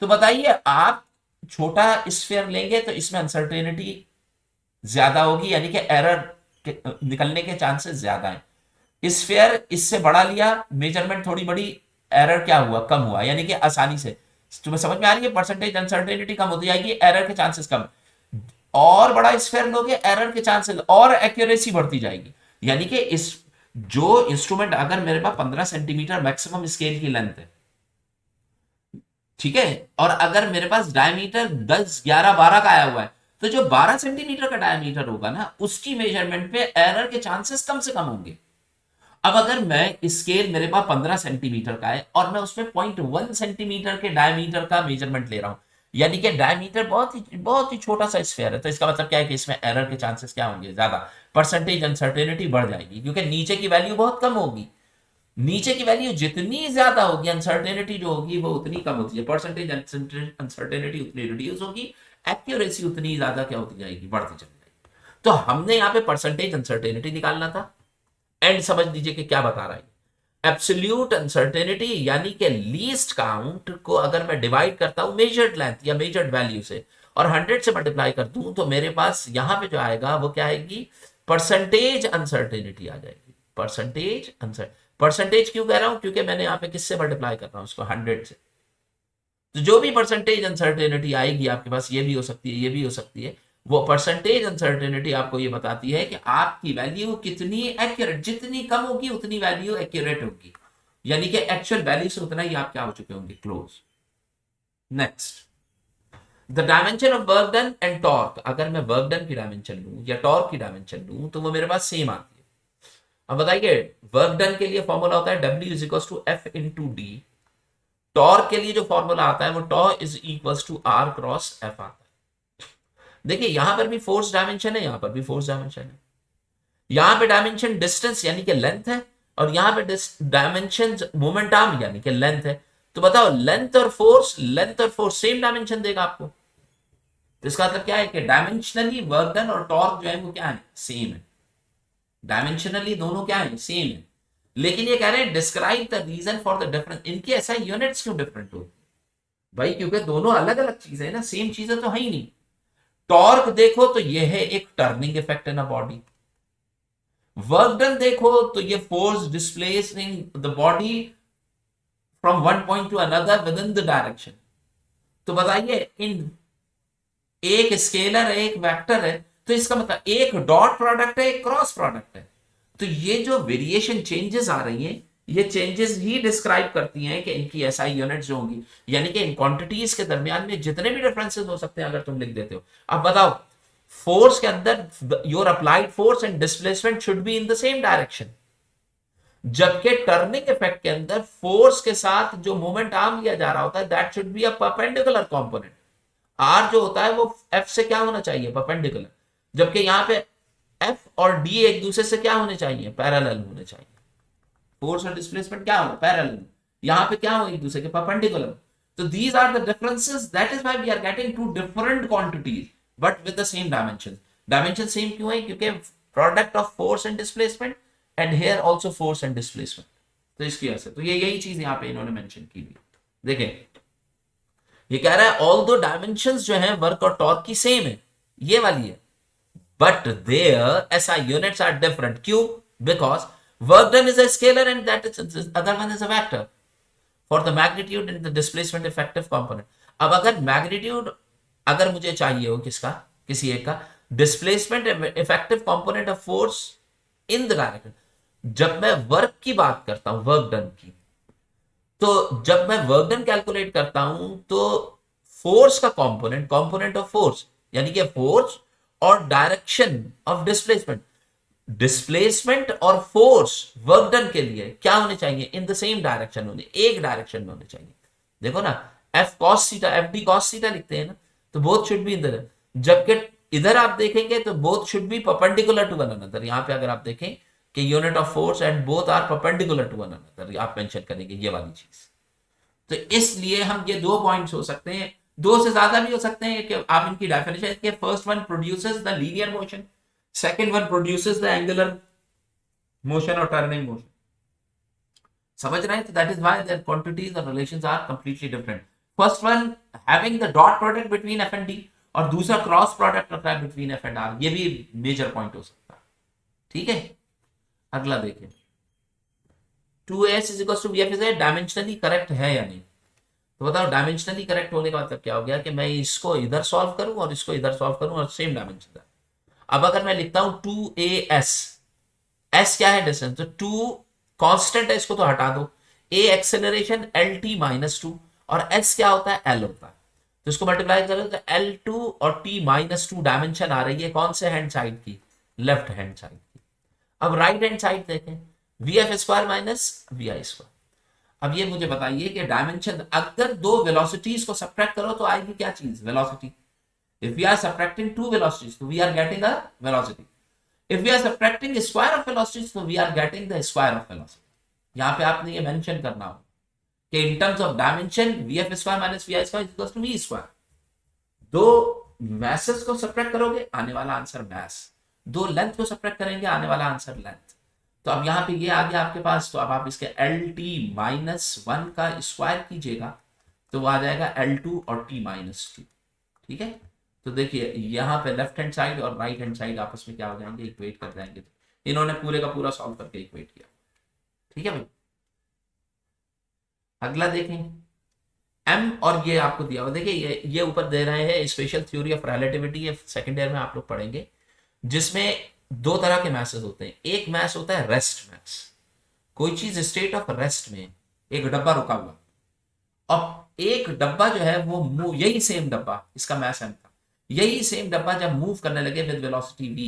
तो बताइए आप छोटा स्फीयर लेंगे तो इसमें अनसर्टेनिटी ज्यादा होगी, यानी कि एरर निकलने के चांसेस ज्यादा है। स्फीयर इससे बड़ा लिया, मेजरमेंट थोड़ी बड़ी, एरर क्या हुआ, कम हुआ, यानी कि आसानी से तुम्हें समझ में आ रही है, परसेंटेज अनसर्टेनिटी कम होती जाएगी, एरर के चांसेस कम। और बड़ा स्फीयर लोगे एरर के चांसेस और एक्यूरेसी बढ़ती जाएगी। यानी कि इस जो इंस्ट्रूमेंट, अगर मेरे पास 15 सेंटीमीटर मैक्सिमम स्केल की लेंथ है, ठीक है, और अगर मेरे पास डायमीटर 10, 11, 12 का आया हुआ है, तो जो 12 सेंटीमीटर का डायमीटर होगा ना उसकी मेजरमेंट पे एरर के चांसेस कम से कम होंगे। अब अगर मैं स्केल मेरे पास 15 सेंटीमीटर का है और मैं उसमें 0.1 सेंटीमीटर के डायमीटर का मेजरमेंट ले रहा हूं, यानी कि डायमीटर बहुत ही छोटा सा स्फीयर है, तो इसका मतलब क्या है कि इसमें एरर के चांसेस क्या होंगे, ज्यादा, परसेंटेज अनसर्टेनिटी बढ़ जाएगी, क्योंकि नीचे की वैल्यू बहुत कम होगी। नीचे की वैल्यू जितनी ज्यादा होगी अनसर्टेनिटी जो होगी वो उतनी कम होती है, परसेंटेज अनसर्टेनिटी उतनी रिड्यूस होगी, एक्यूरेसी उतनी ज्यादा क्या होती जाएगी, बढ़ती चली जाएगी। तो हमने यहाँ पे परसेंटेज अनसर्टेनिटी निकालना था। एंड समझ लीजिए कि क्या बता रहा है, एब्सोल्यूट अनसर्टेनिटी यानी कि लीस्ट काउंट को अगर मैं डिवाइड करता हूं मेजर्ड लेंथ या मेजर्ड वैल्यू से और 100 से मल्टीप्लाई कर दूं तो मेरे पास यहां पे जो आएगा वो क्या आएगी, परसेंटेज अनसर्टेनिटी आ जाएगी। परसेंटेज अनसर्टेनिटी, परसेंटेज क्यों कह रहा हूं, क्योंकि मैंने यहां पे किससे मल्टीप्लाई कर रहा हूं उसको, 100 से। तो जो भी परसेंटेज अनसर्टेनिटी आएगी आपके पास, ये भी हो सकती है, ये भी हो सकती है, वो परसेंटेज अनसर्टेनिटी आपको ये बताती है कि आपकी वैल्यू कितनी एक्यूरेट, जितनी कम होगी उतनी वैल्यू एक्यूरेट होगी, यानी कि एक्चुअल वैल्यू से उतना ही आप क्या हो चुके होंगे, close. Next, the dimension of work done and torque. अगर मैं वर्क डन की डायमेंशन लूं या टॉर्क की डायमेंशन लूं तो वो मेरे पास सेम आती है। अब बताइए वर्क डन के लिए फॉर्मूला होता है W is equal to F into D. Torque के लिए जो फॉर्मूला आता है वो tau is equal to R cross F आता है। देखिए यहां पर भी फोर्स डायमेंशन है, यहां पर भी फोर्स डायमेंशन है। यहां पे डायमेंशन डिस्टेंस यानी कि लेंथ है, और यहां पे डायमेंशन मोमेंट आर्म यानी कि लेंथ है। तो बताओ लेंथ और फोर्स सेम डायमेंशन देगा आपको। तो इसका मतलब क्या है कि डायमेंशनली वर्क डन और टॉर्क जो है वो क्या है, सेम है। डायमेंशनली दोनों क्या है, सेम है। लेकिन ये कह रहे हैं describe the reason for the difference, इनकी ऐसा यूनिट्स क्यों डिफरेंट होती भाई, क्योंकि दोनों अलग अलग चीजें है ना, सेम चीजें तो है ही नहीं। टॉर्क देखो तो ये है एक turning effect in a body, work done देखो तो ये force displacing the body from one point two another with in the direction. तो बताइए, इन एक स्केलर है एक वेक्टर है, तो इसका मतलब एक डॉट प्रोडक्ट है एक क्रॉस प्रोडक्ट है। तो ये जो वेरिएशन चेंजेस आ रही हैं, ये चेंजेस ही डिस्क्राइब करती हैं कि इनकी एसआई यूनिट्स जो होंगी, यानी कि इन क्वांटिटीज के दरमियान में जितने भी डिफरेंसेस हो सकते हैं अगर तुम लिख देते हो। अब बताओ, फोर्स के अंदर your applied force and displacement should be in the same direction, जबकि टर्निंग इफेक्ट के अंदर फोर्स के साथ जो मोमेंट आर्म लिया जा रहा होता है that should be a perpendicular component. R जो होता है वो एफ से क्या होना चाहिए, परपेंडिकुलर, जबकि यहां पे एफ और डी एक दूसरे से क्या होने चाहिए, पैरेलल होने चाहिए। फोर्स और डिस्प्लेसमेंट क्या हो, पैरेलल, यहां पे क्या हो, एक दूसरे के परपेंडिकुलर। तो these are the differences, that is why we are getting two different quantities but with the same dimension. Dimension same क्यों है, क्योंकि product of force and displacement and here also force and displacement. तो इसकी वजह से तो ये यही चीज यहां पे इन्होंने मेंशन की हुई। देखें, ये कह रहा है ऑल दो डायमेंशंस जो है वर्क और टॉर्क की सेम है, ये वाली है, but there SI units are different. क्यों, because work done is a scalar and that is other one is a vector for the magnitude and the displacement effective component. अब अगर magnitude अगर मुझे चाहिए हो किसका, किसी एक का displacement effective component of force in the direction, जब मैं वर्क की बात करता हूं, वर्क डन की, तो जब मैं वर्क डन कैलकुलेट करता हूं तो फोर्स का कंपोनेंट, कंपोनेंट ऑफ फोर्स यानी कि फोर्स और डायरेक्शन ऑफ डिस्प्लेसमेंट, डिस्प्लेसमेंट और फोर्स वर्क डन के लिए क्या होने चाहिए, इन द सेम डायरेक्शन होने, एक डायरेक्शन में होने चाहिए। देखो ना, F cos theta, F D cos theta लिखते हैं ना, तो both should be in the, जबकि इधर आप देखेंगे तो both should be perpendicular to one another. यहां पे अगर आप देखें कि unit of force and both are perpendicular to one another, आप मेंशन करेंगे ये वाली चीज। तो इसलिए हम ये दो पॉइंट्स हो सकते हैं, दो से ज्यादा भी हो सकते हैं कि आप इनकी डेफिनेशन के first one produces the linear motion, second one produces the angular motion और टर्निंग मोशन। समझ रहे हैं? तो that is why there quantities और relations are completely different. First one having the dot product between F and D, और दूसरा cross product होता है बिटवीन एफ एंड आर, ये भी मेजर पॉइंट हो सकता है। ठीक है, अगला देखें, 2s is equal to vf इज डायमेंशनली करेक्ट है या नहीं। तो बताओ, डायमेंशनली करेक्ट होने का मतलब क्या हो गया कि मैं इसको इधर सॉल्व करूं और इसको इधर सॉल्व करूं और सेम डायमेंशन है। अब अगर मैं लिखता हूं 2as, s क्या है, डिस्टेंस, तो 2 कांस्टेंट है, इसको तो हटा दो, a एक्सेलरेशन lt माइनस 2 और s क्या होता है, l होता है, तो इसको मल्टीप्लाई करो तो l2 और t माइनस 2 डायमेंशन आ रही है कौन से हैंड साइड की, लेफ्ट हैंड साइड की। अब राइट हैंड साइड देखें, V F square minus V I square. अब ये मुझे बताइए कि डायमेंशन, अगर दो वेलोसिटीज को सब्ट्रैक्ट करो तो आएगी क्या चीज, velocity. If we are subtracting two velocities तो we are getting a velocity, if we are subtracting square of velocities तो we are getting the square of velocity. यहां पे आपने ये मेंशन करना हो कि in terms of dimension V F square minus V I square equals to V square. दो masses को सब्ट्रैक्ट करोगे, आने वाला आंसर मैस, दो लेंथ को सब्ट्रैक्ट करेंगे, आने वाला आंसर लेंथ। तो अब यहाँ पे ये आ गया आपके पास, तो अब आप इसके एल टी माइनस वन का स्क्वायर कीजिएगा तो वो आ जाएगा L2 और t माइनस 2। ठीक है, तो देखिए यहाँ पे लेफ्ट हैंड साइड और राइट हैंड साइड आपस में क्या हो जाएंगे, इक्वेट कर जाएंगे। तो इन्होंने पूरे का पूरा सॉल्व करके इक्वेट किया। ठीक है भाई, अगला देखें, m और ये आपको दिया हुआ, देखिए ये ऊपर दे रहे हैं स्पेशल थ्योरी ऑफ रिलेटिविटी, ये सेकेंड ईयर में आप लोग पढ़ेंगे, जिसमें दो तरह के मैसेज होते हैं। एक मैस होता है रेस्ट मैस, कोई चीज स्टेट ऑफ रेस्ट में, एक डब्बा रुका हुआ, अब एक डब्बा जो है वो मूव, यही सेम डब्बा, इसका मैस m था, यही सेम डब्बा जब मूव करने लगे विद वेलोसिटी v,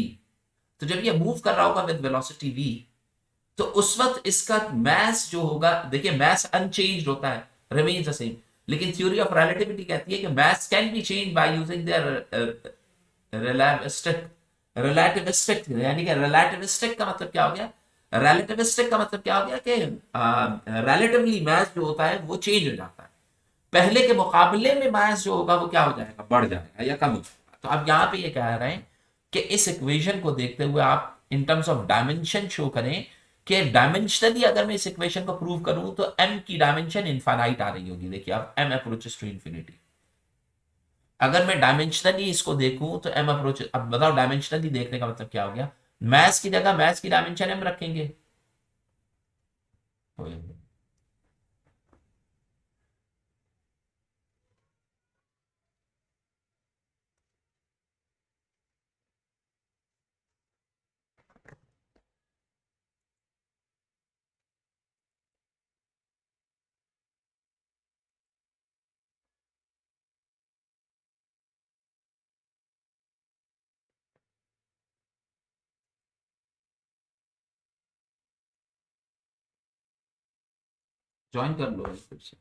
तो जब ये मूव कर रहा होगा विद वेलोसिटी v, तो उस वक्त इसका मैस जो होगा, देखिए मैस अनचेंज्ड होता है, रिमेन्स द सेम, लेकिन थ्योरी ऑफ रिलेटिविटी कहती है कि mass can be change by using their relativistic, यानी कि रिलेटिविस्टिक का मतलब क्या हो गया, रिलेटिविस्टिक का मतलब क्या हो गया कि रिलेटिवली मैस जो होता है वो चेंज हो जाता है, पहले के मुकाबले में मैस जो होगा वो क्या हो जाएगा, बढ़ जाएगा या कम हो जाएगा। तो अब यहाँ पे ये कह रहे हैं कि इस इक्वेशन को देखते हुए आप इन टर्म्स ऑफ डायमेंशन शो करें कि डायमेंशनली अगर मैं इस इक्वेशन को प्रूव करूं तो m की डायमेंशन इनफाइनाइट आ रही होगी। देखिए अब m अप्रोचेस टू इंफिनिटी। अगर मैं डायमेंशनली इसको देखूं तो m अप्रोच, अब बताओ डायमेंशनली देखने का मतलब क्या हो गया? मैथ्स की जगह मैथ्स की डायमेंशन m रखेंगे। ज्वाइन कर लो फिर से।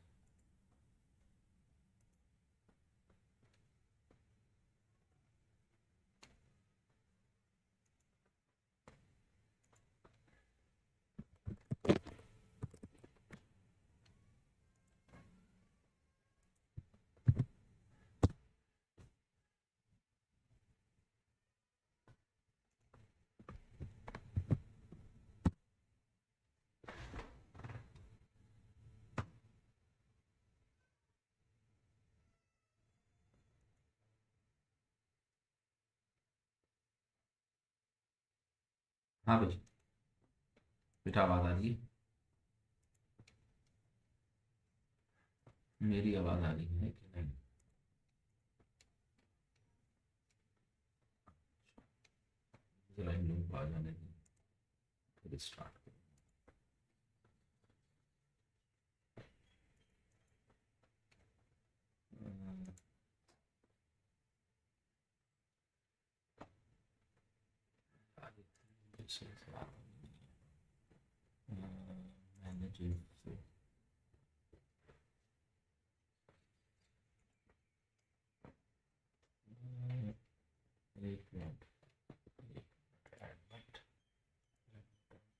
हाँ भाई, बेटा आवाज आ रही है? मेरी आवाज आ रही है कि नहीं? जरा इन लोगों को आ जाने दें, फिर स्टार्ट करो। मैंने जो एक मिनट, एडमिट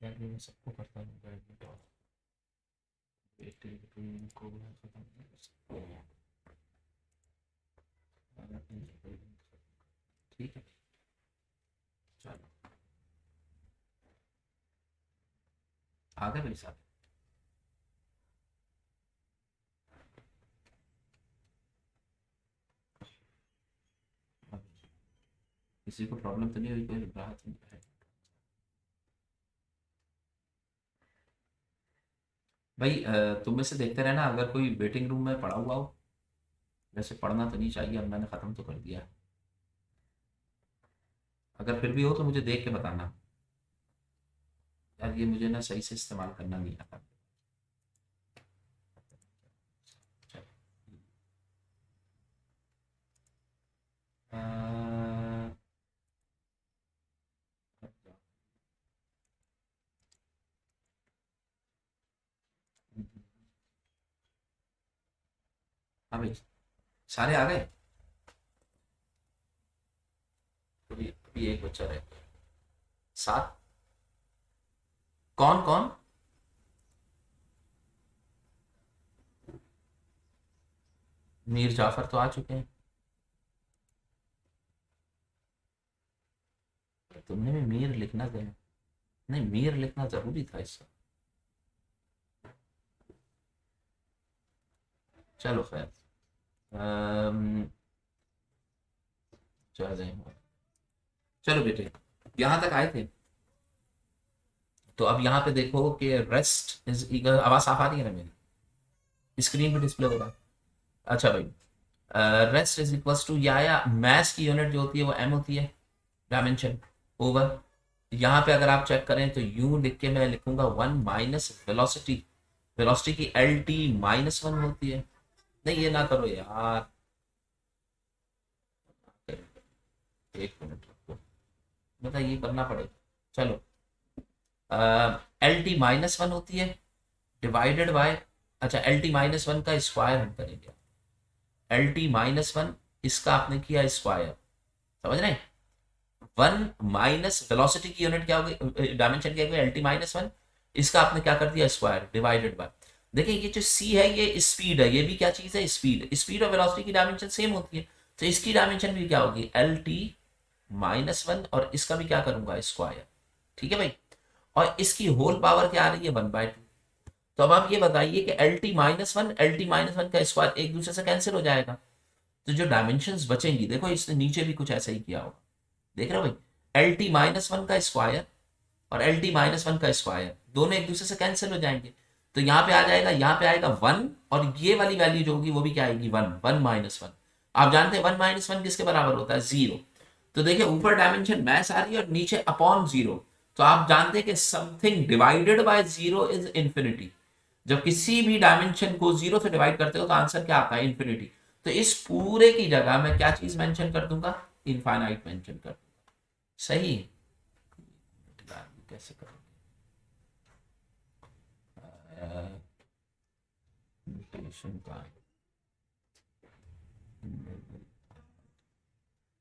यार, ये मैं सबको करता हूँ एडमिट, और वेटिंग को मैं खत्म नहीं कर सकता। ठीक है, चलो आ गए मेरे साथ। किसी को प्रॉब्लम तो नहीं हुई? कोई राहत नहीं है? भाई तुम में से देखते रहना, अगर कोई वेटिंग रूम में पड़ा हुआ हो। वैसे पढ़ना तो नहीं चाहिए, अब मैंने ख़त्म तो कर दिया। अगर फिर भी हो तो मुझे देख के बताना। यार ये मुझे ना सही से इस्तेमाल करना नहीं आता। अ, हाँ भाई, सारे आ गए। अभी एक बच्चा रह गया। सात? कौन कौन? मीर जाफर तो आ चुके हैं। तुमने भी मीर लिखना था। नहीं, मीर लिखना जरूरी था इसका। चलो खैर। अम्म, चले, चलो बेटे, यहाँ तक आए थे। तो अब यहाँ पे देखो कि रेस्ट इज इक्वल, आवाज साफ आ रही है ना मेरी? स्क्रीन पे डिस्प्ले हो रहा है? अच्छा भाई, रेस्ट इज इक्वल्स टू, या मैथ की यूनिट जो होती है वो एम होती है, डायमेंशन, ओवर। यहाँ पे अगर आप चेक करें तो यू लिख के मैं लिखूंगा वन माइनस वेलोसिटी। वेलोसिटी की एल टी माइनस वन होती है। नहीं ये ना करो यार, एक मिनट रुको, मतलब ये करना पड़ेगा। चलो, एल टी माइनस वन होती है डिवाइडेड बाय, अच्छा एल टी माइनस वन का स्क्वायर हम करेंगे। एल टी माइनस वन, इसका आपने किया स्क्वायर, समझ रहे हैं? वन माइनस वेलोसिटी की यूनिट क्या होगी, डायमेंशन क्या होगी, एल टी माइनस वन। इसका आपने क्या कर दिया, स्क्वायर डिवाइडेड बाय। देखिए ये जो सी है ये स्पीड है, ये भी क्या चीज है, स्पीड। स्पीड और वेलोसिटी की डायमेंशन सेम होती है, तो इसकी डायमेंशन भी क्या होगी, एल टी माइनस वन, और इसका भी क्या करूंगा, स्क्वायर। ठीक है भाई। और इसकी होल पावर क्या आ रही है 1/2। तो अब आप ये बताइए कि LT-1 का स्क्वायर एक दूसरे से कैंसिल हो जाएगा, तो जो डायमेंशंस बचेंगी, देखो इसने नीचे भी कुछ ऐसा ही किया होगा, देख रहे हो भाई, LT-1 का स्क्वायर और LT-1 का स्क्वायर दोनों एक दूसरे से कैंसिल हो जाएंगे। तो यहाँ पे आ जाएगा, यहाँ पे आएगा 1, और ये वाली वैल्यू जो होगी वो भी क्या आएगी 1 आप जानते हैं 1 - 1 किसके बराबर होता है 0। तो देखिए ऊपर डायमेंशन मैस आ रही है और नीचे अपॉन 0। तो आप जानते हैं कि something divided by 0 is infinity. जब किसी भी डायमेंशन को 0 से डिवाइड करते हो तो आंसर क्या आता है इंफिनिटी। तो इस पूरे की जगह मैं क्या चीज मेंशन कर दूंगा, इनफाइनाइट मेंशन कर दूंगा। सही है? कैसे करोगे notation का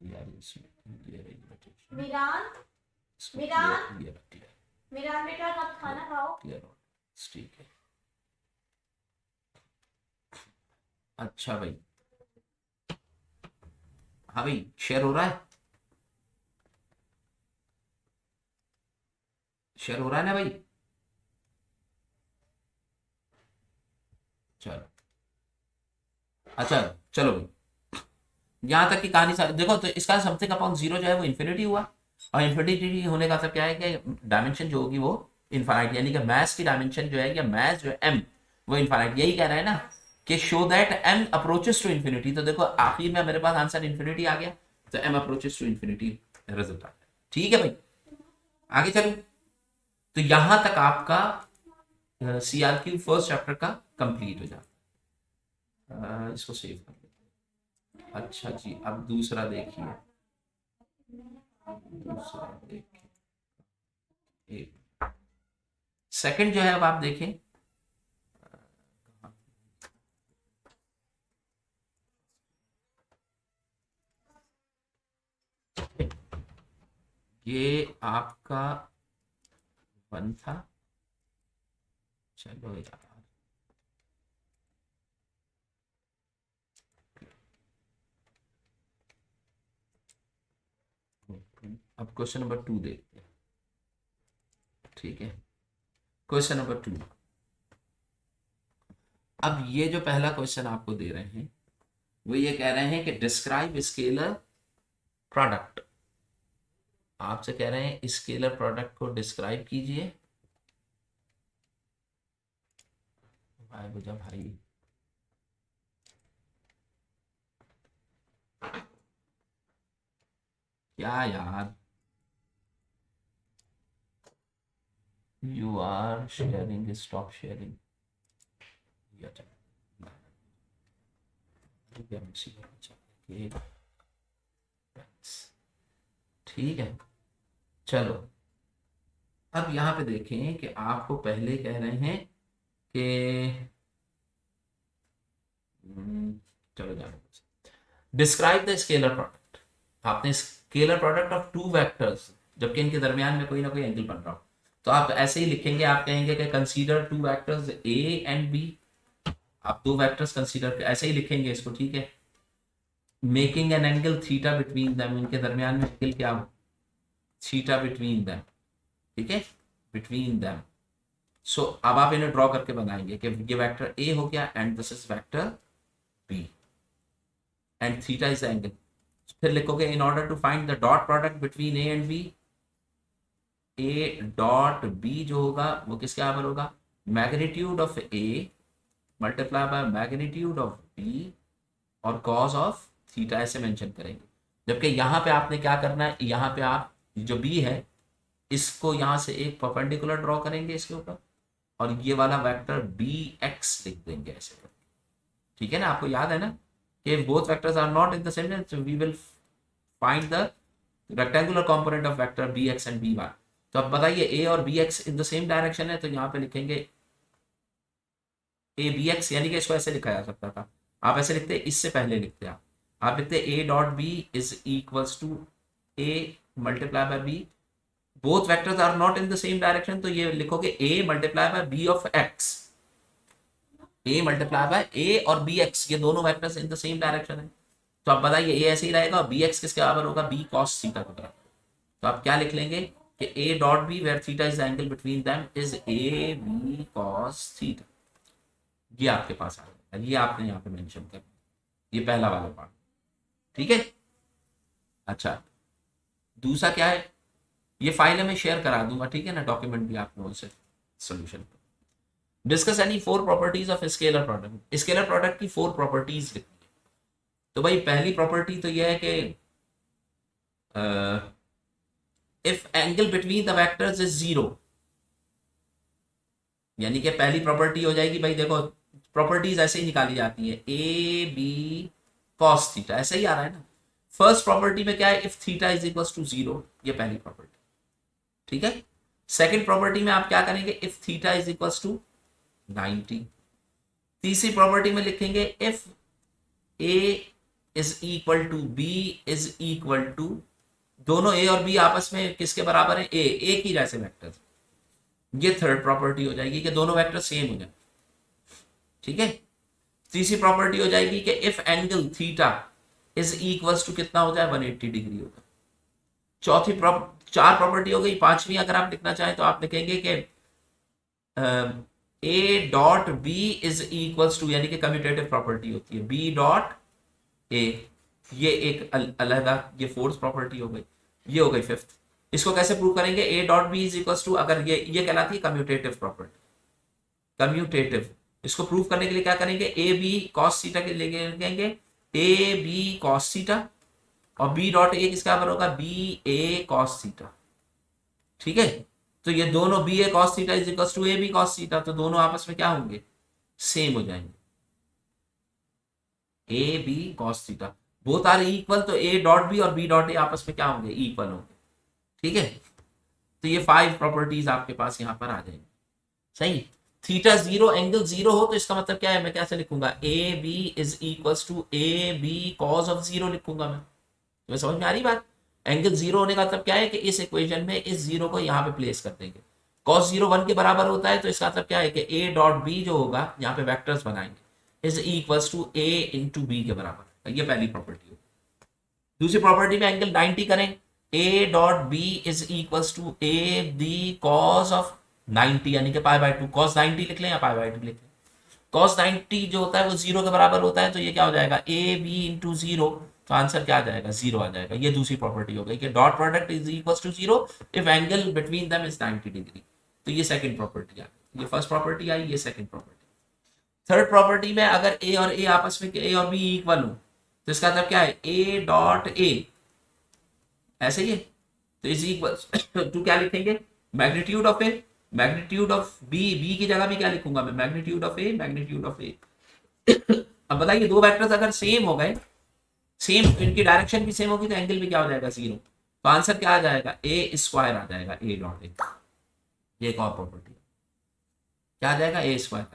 यार, इसमें ये रही notation। मिरान इसमें मिरान ये रखी है, मिरान बेटा आप खाना खाओ। क्लियर हो, ठीक है। अच्छा भाई, हाँ भाई शेयर हो रहा है, शेयर हो रहा है ना भाई? चलो, अच्छा चलो भाई, यहाँ तक की कहानी देखो। तो इसका समथिंग अपॉन 0 जो है वो इन्फिनिटी हुआ, और इन्फिनिटी होने का मतलब क्या है कि डायमेंशन जो होगी वो इनफाइनाइट, यानी कि मैथ्स की डायमेंशन जो है या मैथ्स जो है एम, वो इनफाइनाइट। यही कह रहा है ना कि show that M approaches to infinity. तो देखो आखिर में मेरे पास आंसर इन्फिनिटी आ गया, तो M approaches to infinity result आ गया। ठीक है भाई, आगे चलो। तो यहां तक आपका CRQ फर्स्ट चैप्टर का कंप्लीट हो जाता है। इसको सेव कर लो। अच्छा जी, अब दूसरा देखिए, दूसरा देखिए, एक सेकंड जो है अब आप देखें, ये आपका 1 था। चलो यार, अब क्वेश्चन नंबर 2 देखते हैं। ठीक है, क्वेश्चन नंबर 2। अब ये जो पहला क्वेश्चन आपको दे रहे हैं वो ये कह रहे हैं कि डिस्क्राइब स्केलर प्रोडक्ट। आपसे कह रहे हैं स्केलर प्रोडक्ट को डिस्क्राइब कीजिए। भाई बुझा भाई, क्या यार, you are sharing, stop sharing. ठीक है, चलो अब यहाँ पे देखें कि आपको पहले कह रहे हैं कि चलो जाने, डिस्क्राइब द स्केलर प्रोडक्ट। आपने scalar product of two vectors, जबकि इनके दरमियान में कोई ना कोई एंगल बन रहा हो, तो आप ऐसे ही लिखेंगे। आप कहेंगे कि consider two vectors A and B. आप दो वेक्टर्स कंसीडर ऐसे ही लिखेंगे इसको, ठीक है। Making an angle theta between them, इनके दरमियान में एंगल क्या हो, थीटा बिटवीन देम, ठीक है, बिटवीन देम। सो अब आप इन्हें ड्रॉ करके बनाएंगे कि ये वेक्टर ए हो गया and this is vector B and theta is angle. फिर लिखोगे in order to find the dot product between A and B. A dot B जो होगा वो किसके बराबर होगा, magnitude of A multiply by magnitude of B और cos of theta, ऐसे मेंशन करेंगे। जबकि यहाँ पे आपने क्या करना है, यहाँ पे आप जो बी है इसको यहाँ से एक परपेंडिकुलर ड्रॉ करेंगे इसके ऊपर, और ये वाला वेक्टर बी एक्स लिख देंगे ऐसे करके। ठीक है ना, आपको याद है ना कि both vectors are not in the same, so we will find the rectangular component of vector bx and by। तो अब बताइए a और bx in the same direction है, तो यहाँ पे लिखेंगे a bx, यानी कि इसको ऐसे लिखा जा सकता था। आप ऐसे लिखते, इससे पहले लिखते आप लिखते a dot b is equals to a multiply by b। Both vectors are not in the same direction, तो ये लिखोगे a multiply by b of x। a multiply by a और bx, ये दोनों vectors in the same direction है। तो आप बताइए a ऐसे ही रहेगा और bx किसके बराबर होगा, b cos थीटा के बराबर। तो आप क्या लिख लेंगे, कि a dot b where theta is the angle between them is A B cos theta. ये आपके पास आ गया, ये आपने यहाँ पे मेंशन कर, ये पहला वाला पार्ट, ठीक है। अच्छा, दूसरा क्या है, ये फाइल में शेयर करा दूंगा, ठीक है ना, डॉक्यूमेंट भी आपको उनसे solution. Discuss any 4 properties of scalar product. Scalar product की 4 प्रॉपर्टीज लिखनी है। तो भाई पहली प्रॉपर्टी तो यह है कि if angle between the vectors is 0, यानी कि पहली प्रॉपर्टी हो जाएगी भाई, देखो प्रॉपर्टीज ऐसे ही निकाली जाती है, ए बी कॉस थीटा, ऐसे ही आ रहा है ना। फर्स्ट प्रॉपर्टी में क्या है, if theta is equal to 0, ये पहली प्रॉपर्टी, ठीक है। सेकंड प्रॉपर्टी में आप क्या करेंगे, if theta is equal to 90। तीसरी प्रॉपर्टी में लिखेंगे if A is equal to B is equal to, दोनों ए और बी आपस में किसके बराबर है, ए की जैसे वेक्टर। ये थर्ड प्रॉपर्टी हो जाएगी कि दोनों वेक्टर सेम हो जाए, ठीक है। तीसरी प्रॉपर्टी हो जाएगी कि if angle theta is equal to कितना हो जाए, 180 डिग्री होगा। चौथी चार प्रॉपर्टी हो गई। पांचवी अगर आप लिखना चाहें तो आप लिखेंगे कि A dot B is equal to, यानी कि कम्यूटेटिव प्रॉपर्टी होती है बी डॉट ए, ये एक अलग, ये फोर्थ प्रॉपर्टी हो गई। ये हो गई फिफ्थ। इसको कैसे प्रूव करेंगे, A dot B is equal to, अगर ये कहलाती है कम्यूटेटिव प्रॉपर्टी, कम्यूटेटिव। इसको प्रूव करने के लिए क्या करेंगे, ए बी कॉस थीटा के लिए लिखेंगे ए बी कॉस थीटा, और बी डॉट ए किसका बराबर होगा, बी ए कॉस थीटा, ठीक है। तो ये दोनों B A cos theta is equal to A B cos theta, तो दोनों आपस में क्या होंगे, सेम हो जाएंगे, A B cos theta both are equal, तो ए डॉट बी और बी डॉट ए आपस में क्या होंगे, इक्वल होंगे, ठीक है। तो ये 5 प्रॉपर्टीज आपके पास यहां पर आ जाएंगी, सही। थीटा 0 एंगल 0 हो तो इसका मतलब क्या है, मैं कैसे लिखूंगा, A B is equal to A B cos of 0 लिखूंगा मैं। तो समझ में आ रही बात, एंगल 0 होने का मतलब क्या है कि इस इक्वेशन में इस 0 को यहाँ पे प्लेस कर देंगे। कॉस 0 1 के बराबर होता है, तो इसका मतलब क्या है कि ए डॉट बी जो होगा, यहाँ पे वेक्टर्स बनाएंगे, is equal to A into B के बराबर। ये पहली प्रॉपर्टी होगी। दूसरी प्रॉपर्टी में एंगल 90 करें, A dot B is equal to A B cos of 90, यानी कि पाई बाय 2, कॉस 90 लिख लें या पाई बाय 2 लिख लें। कॉस 90 जो होता है वो 0 के बराबर होता है, तो ये क्या हो जाएगा, ए बी इंटू 0, तो आंसर क्या आ जाएगा, 0 आ जाएगा। ये दूसरी प्रॉपर्टी हो गई कि dot product is equal to 0 if angle between them is 90 degree. तो ये सेकंड प्रॉपर्टी आ गई, ये फर्स्ट प्रॉपर्टी आई, ये सेकंड प्रॉपर्टी। थर्ड प्रॉपर्टी में अगर ए और ए आपस में, ए और बी इक्वल हो, तो इसका मतलब क्या है, ए डॉट ए, ऐसे ही है, तो इज इक्वल टू क्या लिखेंगे, magnitude of A, magnitude of B, B की जगह भी क्या लिखूंगा मैं, magnitude of A, magnitude of A. अब बताइए, दो वेक्टर्स अगर सेम हो गए, सेम, इनकी डायरेक्शन भी सेम होगी, तो एंगल भी क्या हो जाएगा, 0। तो आंसर क्या आ जाएगा, ए स्क्वायर आ जाएगा, ए डॉट ए। ये एक और प्रॉपर्टी क्या आ जाएगा, ए स्क्वायर।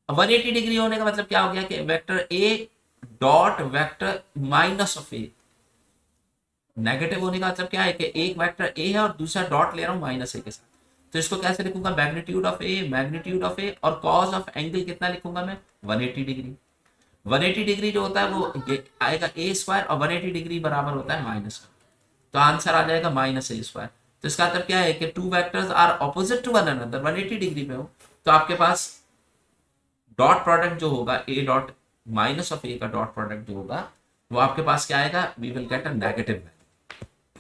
अब 180 डिग्री होने का मतलब क्या हो गया कि vector A dot vector minus of A, negative होने का मतलब क्या है कि एक वेक्टर ए है और दूसरा डॉट ले रहा हूं माइनस ए के साथ, तो इसको कैसे लिखूंगा, magnitude of A, magnitude of A, और कॉस ऑफ एंगल कितना लिखूंगा मैं, 180 डिग्री। 180 डिग्री जो होता है वो ये आएगा ए स्क्वायर, और 180 डिग्री बराबर होता है माइनस, तो आंसर आ जाएगा माइनस ए स्क्वायर। तो इसका मतलब क्या है कि two vectors are opposite to one another, 180 degree में हो, तो आपके पास डॉट प्रोडक्ट जो होगा, A dot minus of A का डॉट प्रोडक्ट जो होगा, वो आपके पास क्या आएगा, we will get a negative value.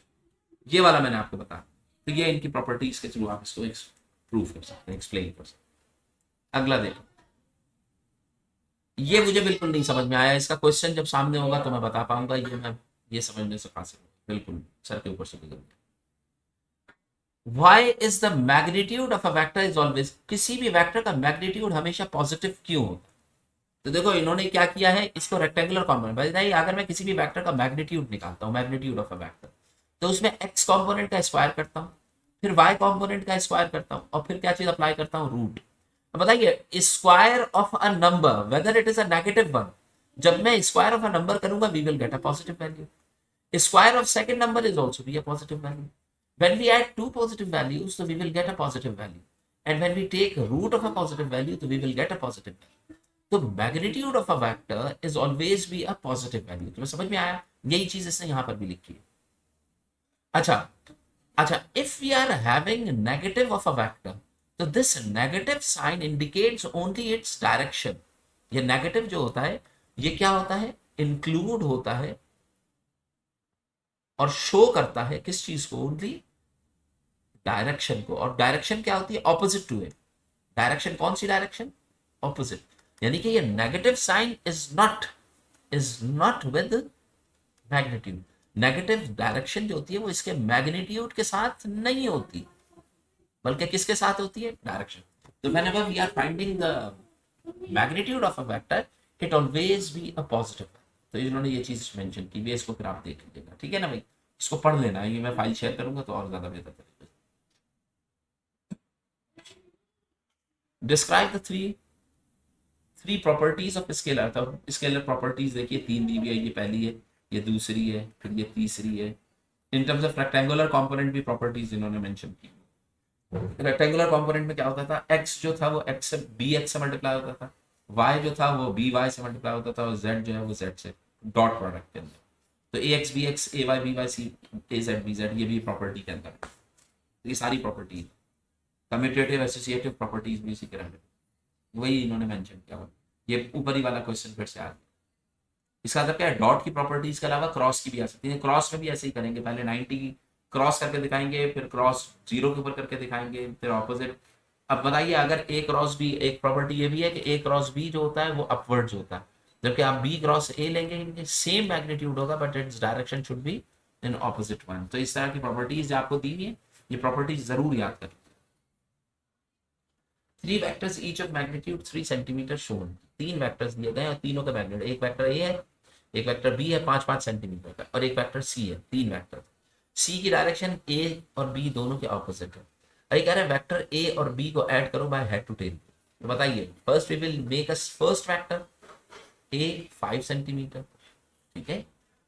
ये वाला मैंने आपको बताया। तो ये इनकी प्रॉपर्टीज के थ्रू आप इसको प्रूफ कर सकते हैं, एक्सप्लेन कर सकते हैं। अगला देखो, ये मुझे बिल्कुल नहीं समझ में आया, इसका क्वेश्चन जब सामने होगा तो मैं बता पाऊंगा, ये समझने से फासिल बिल्कुल सर के ऊपर से गुजर गया। Why is the magnitude of a vector is always, किसी भी वेक्टर का मैग्नीट्यूड हमेशा पॉजिटिव क्यों होता है? तो देखो इन्होंने क्या किया है, इसको रेक्टेंगुलर कॉम्पोनेंट बताइए। अगर मैं किसी भी वेक्टर का मैग्नीट्यूड निकालता हूँ, मैग्नीट्यूड ऑफ अ वेक्टर, तो उसमें एक्स कॉम्पोनेंट का स्क्वायर करता हूँ, फिर वाई कॉम्पोनेंट का स्क्वायर करता हूँ, और फिर क्या चीज अप्लाई करता हूँ, रूट। अब बताइए, square of a number whether it is a negative one, जब मैं स्क्वायर ऑफ अ नंबर करूंगा we will get a positive value. Square of second number is also be a positive value. When we add two positive values, so we will get a positive value. And when we take root of a positive value, so we will get a positive value. So magnitude of a vector is always be a positive value. तुम्हें समझ में आया? यही चीज इसने यहाँ पर भी लिखी है। अच्छा, अच्छा, if we are having negative of a vector, तो this negative sign indicates only its direction. ये नेगेटिव जो होता है ये क्या होता है, इंक्लूड होता है और शो करता है किस चीज को, ओनली डायरेक्शन को। और डायरेक्शन क्या होती है, ऑपोजिट टू इट। डायरेक्शन कौन सी डायरेक्शन, ऑपोजिट। यानी कि ये negative sign is not with magnitude. Negative direction जो होती है वो इसके मैग्नीट्यूड के साथ नहीं होती, बल्कि किसके साथ होती है, डायरेक्शन। तो whenever we are finding the magnitude of a vector, it always be a positive। तो इन्होंने ये चीज मेंशन की भी, इसको फिर आप देख लीजिएगा, ठीक है ना भाई। इसको पढ़ लेना, ये मैं फाइल शेयर करूंगा तो और ज्यादा बेहतर तरीके से। Describe the three properties of scalar. तो स्केलर प्रॉपर्टीज देखिए, तीन दी हुई है, ये पहली है, ये दूसरी है, फिर ये तीसरी है। इन टर्म्स ऑफ रेक्टेंगुलर कंपोनेंट भी प्रॉपर्टीज इन्होंने मेंशन की। रेक्टेंगुलर कंपोनेंट में क्या होता था, एक्स जो था वो एक्स से बी एक्स से मल्टीप्लाई होता था, वाई जो था वो बी वाई से मल्टीप्लाई होता था, और जेड जो है वो जेड से, डॉट प्रोडक्ट के अंदर। तो ए एक्स बी एक्स, ए वाई बी वाई, सी ए जेड बी जेड, ये भी प्रॉपर्टी के अंदर। ये सारी प्रॉपर्टीज, कम्यूटेटिव एसोसिएटिव प्रॉपर्टीज भी इसी के रहने, वही इन्होंने मेंशन किया हुआ। ये ऊपर ही वाला क्वेश्चन फिर से आ गया। इसका मतलब क्या है, डॉट की प्रॉपर्टीज के अलावा क्रॉस की भी आ सकती है। क्रॉस में भी ऐसे ही करेंगे, पहले 90 क्रॉस करके दिखाएंगे, फिर क्रॉस 0 के ऊपर करके दिखाएंगे, फिर ऑपोजिट। अब बताइए, अगर ए क्रॉस बी, एक प्रॉपर्टी ये भी है कि ए क्रॉस बी जो होता है वो अपवर्ड्स होता है, जबकि आप बी क्रॉस ए लेंगे, इनके सेम मैग्नीट्यूड होगा but its direction should be in opposite one. तो इस तरह की प्रॉपर्टीज आपको दी है, ये प्रॉपर्टीज जरूर याद करें। Three vectors each of magnitude 3 centimetre shown. तीन वैक्टर्स दिए गए और तीनों का मैग्नीट्यूड, एक वेक्टर ए है, एक वेक्टर बी है 5-5 सेंटीमीटर का, और एक वेक्टर सी है, तीन वेक्टर। सी की डायरेक्शन ए और बी दोनों के ऑपोजिट है। अरे कह रहे हैं वेक्टर ए और बी को ऐड करो बाय हेड टू टेल। तो बताइए, first we will make a first vector A 5 centimetre, ठीक है।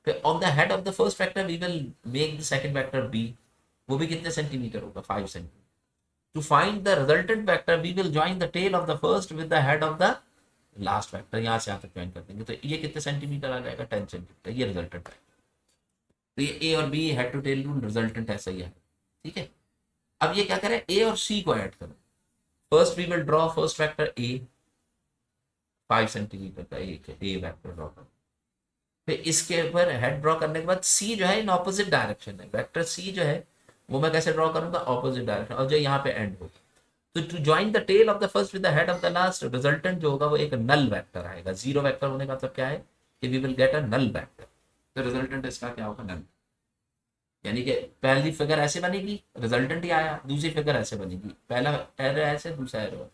फिर on the head of the first vector we will make the second vector B, वो भी कितने सेंटीमीटर होगा, 5 centimetre. To find the resultant vector, we will join the tail of the first with the head of the last vector। यहाँ से यहाँ तक join कर देंगे, तो ये कितने सेंटीमीटर आ जाएगा, 10 सेंटीमीटर, ये रिजल्टेंट है। तो ये ए और B head to tail rule, resultant ऐसा ही है, ठीक है। अब ये क्या करें, ए और सी को ऐड करो। First we will draw first vector A, 5 centimetre का एक ए वेक्टर ड्रॉ करो। फिर इसके ऊपर हेड ड्रॉ करने के बाद सी जो है इन ऑपोजिट डायरेक्शन है, वेक्टर सी जो है वो मैं कैसे ड्रॉ करूंगा, ऑपोजिट डायरेक्शन, और जो यहाँ पे एंड होगा। तो to join the tail of the first with the head of the last, resultant जो होगा वो एक नल वेक्टर आएगा। जीरो वेक्टर होने का मतलब क्या है कि we will get a null vector. तो रिजल्टेंट इसका क्या होगा, नल। यानी कि पहली फिगर ऐसे बनेगी, रिजल्टेंट ही आया। दूसरी फिगर ऐसे बनेगी, पहला एरो ऐसे, दूसरा एरो,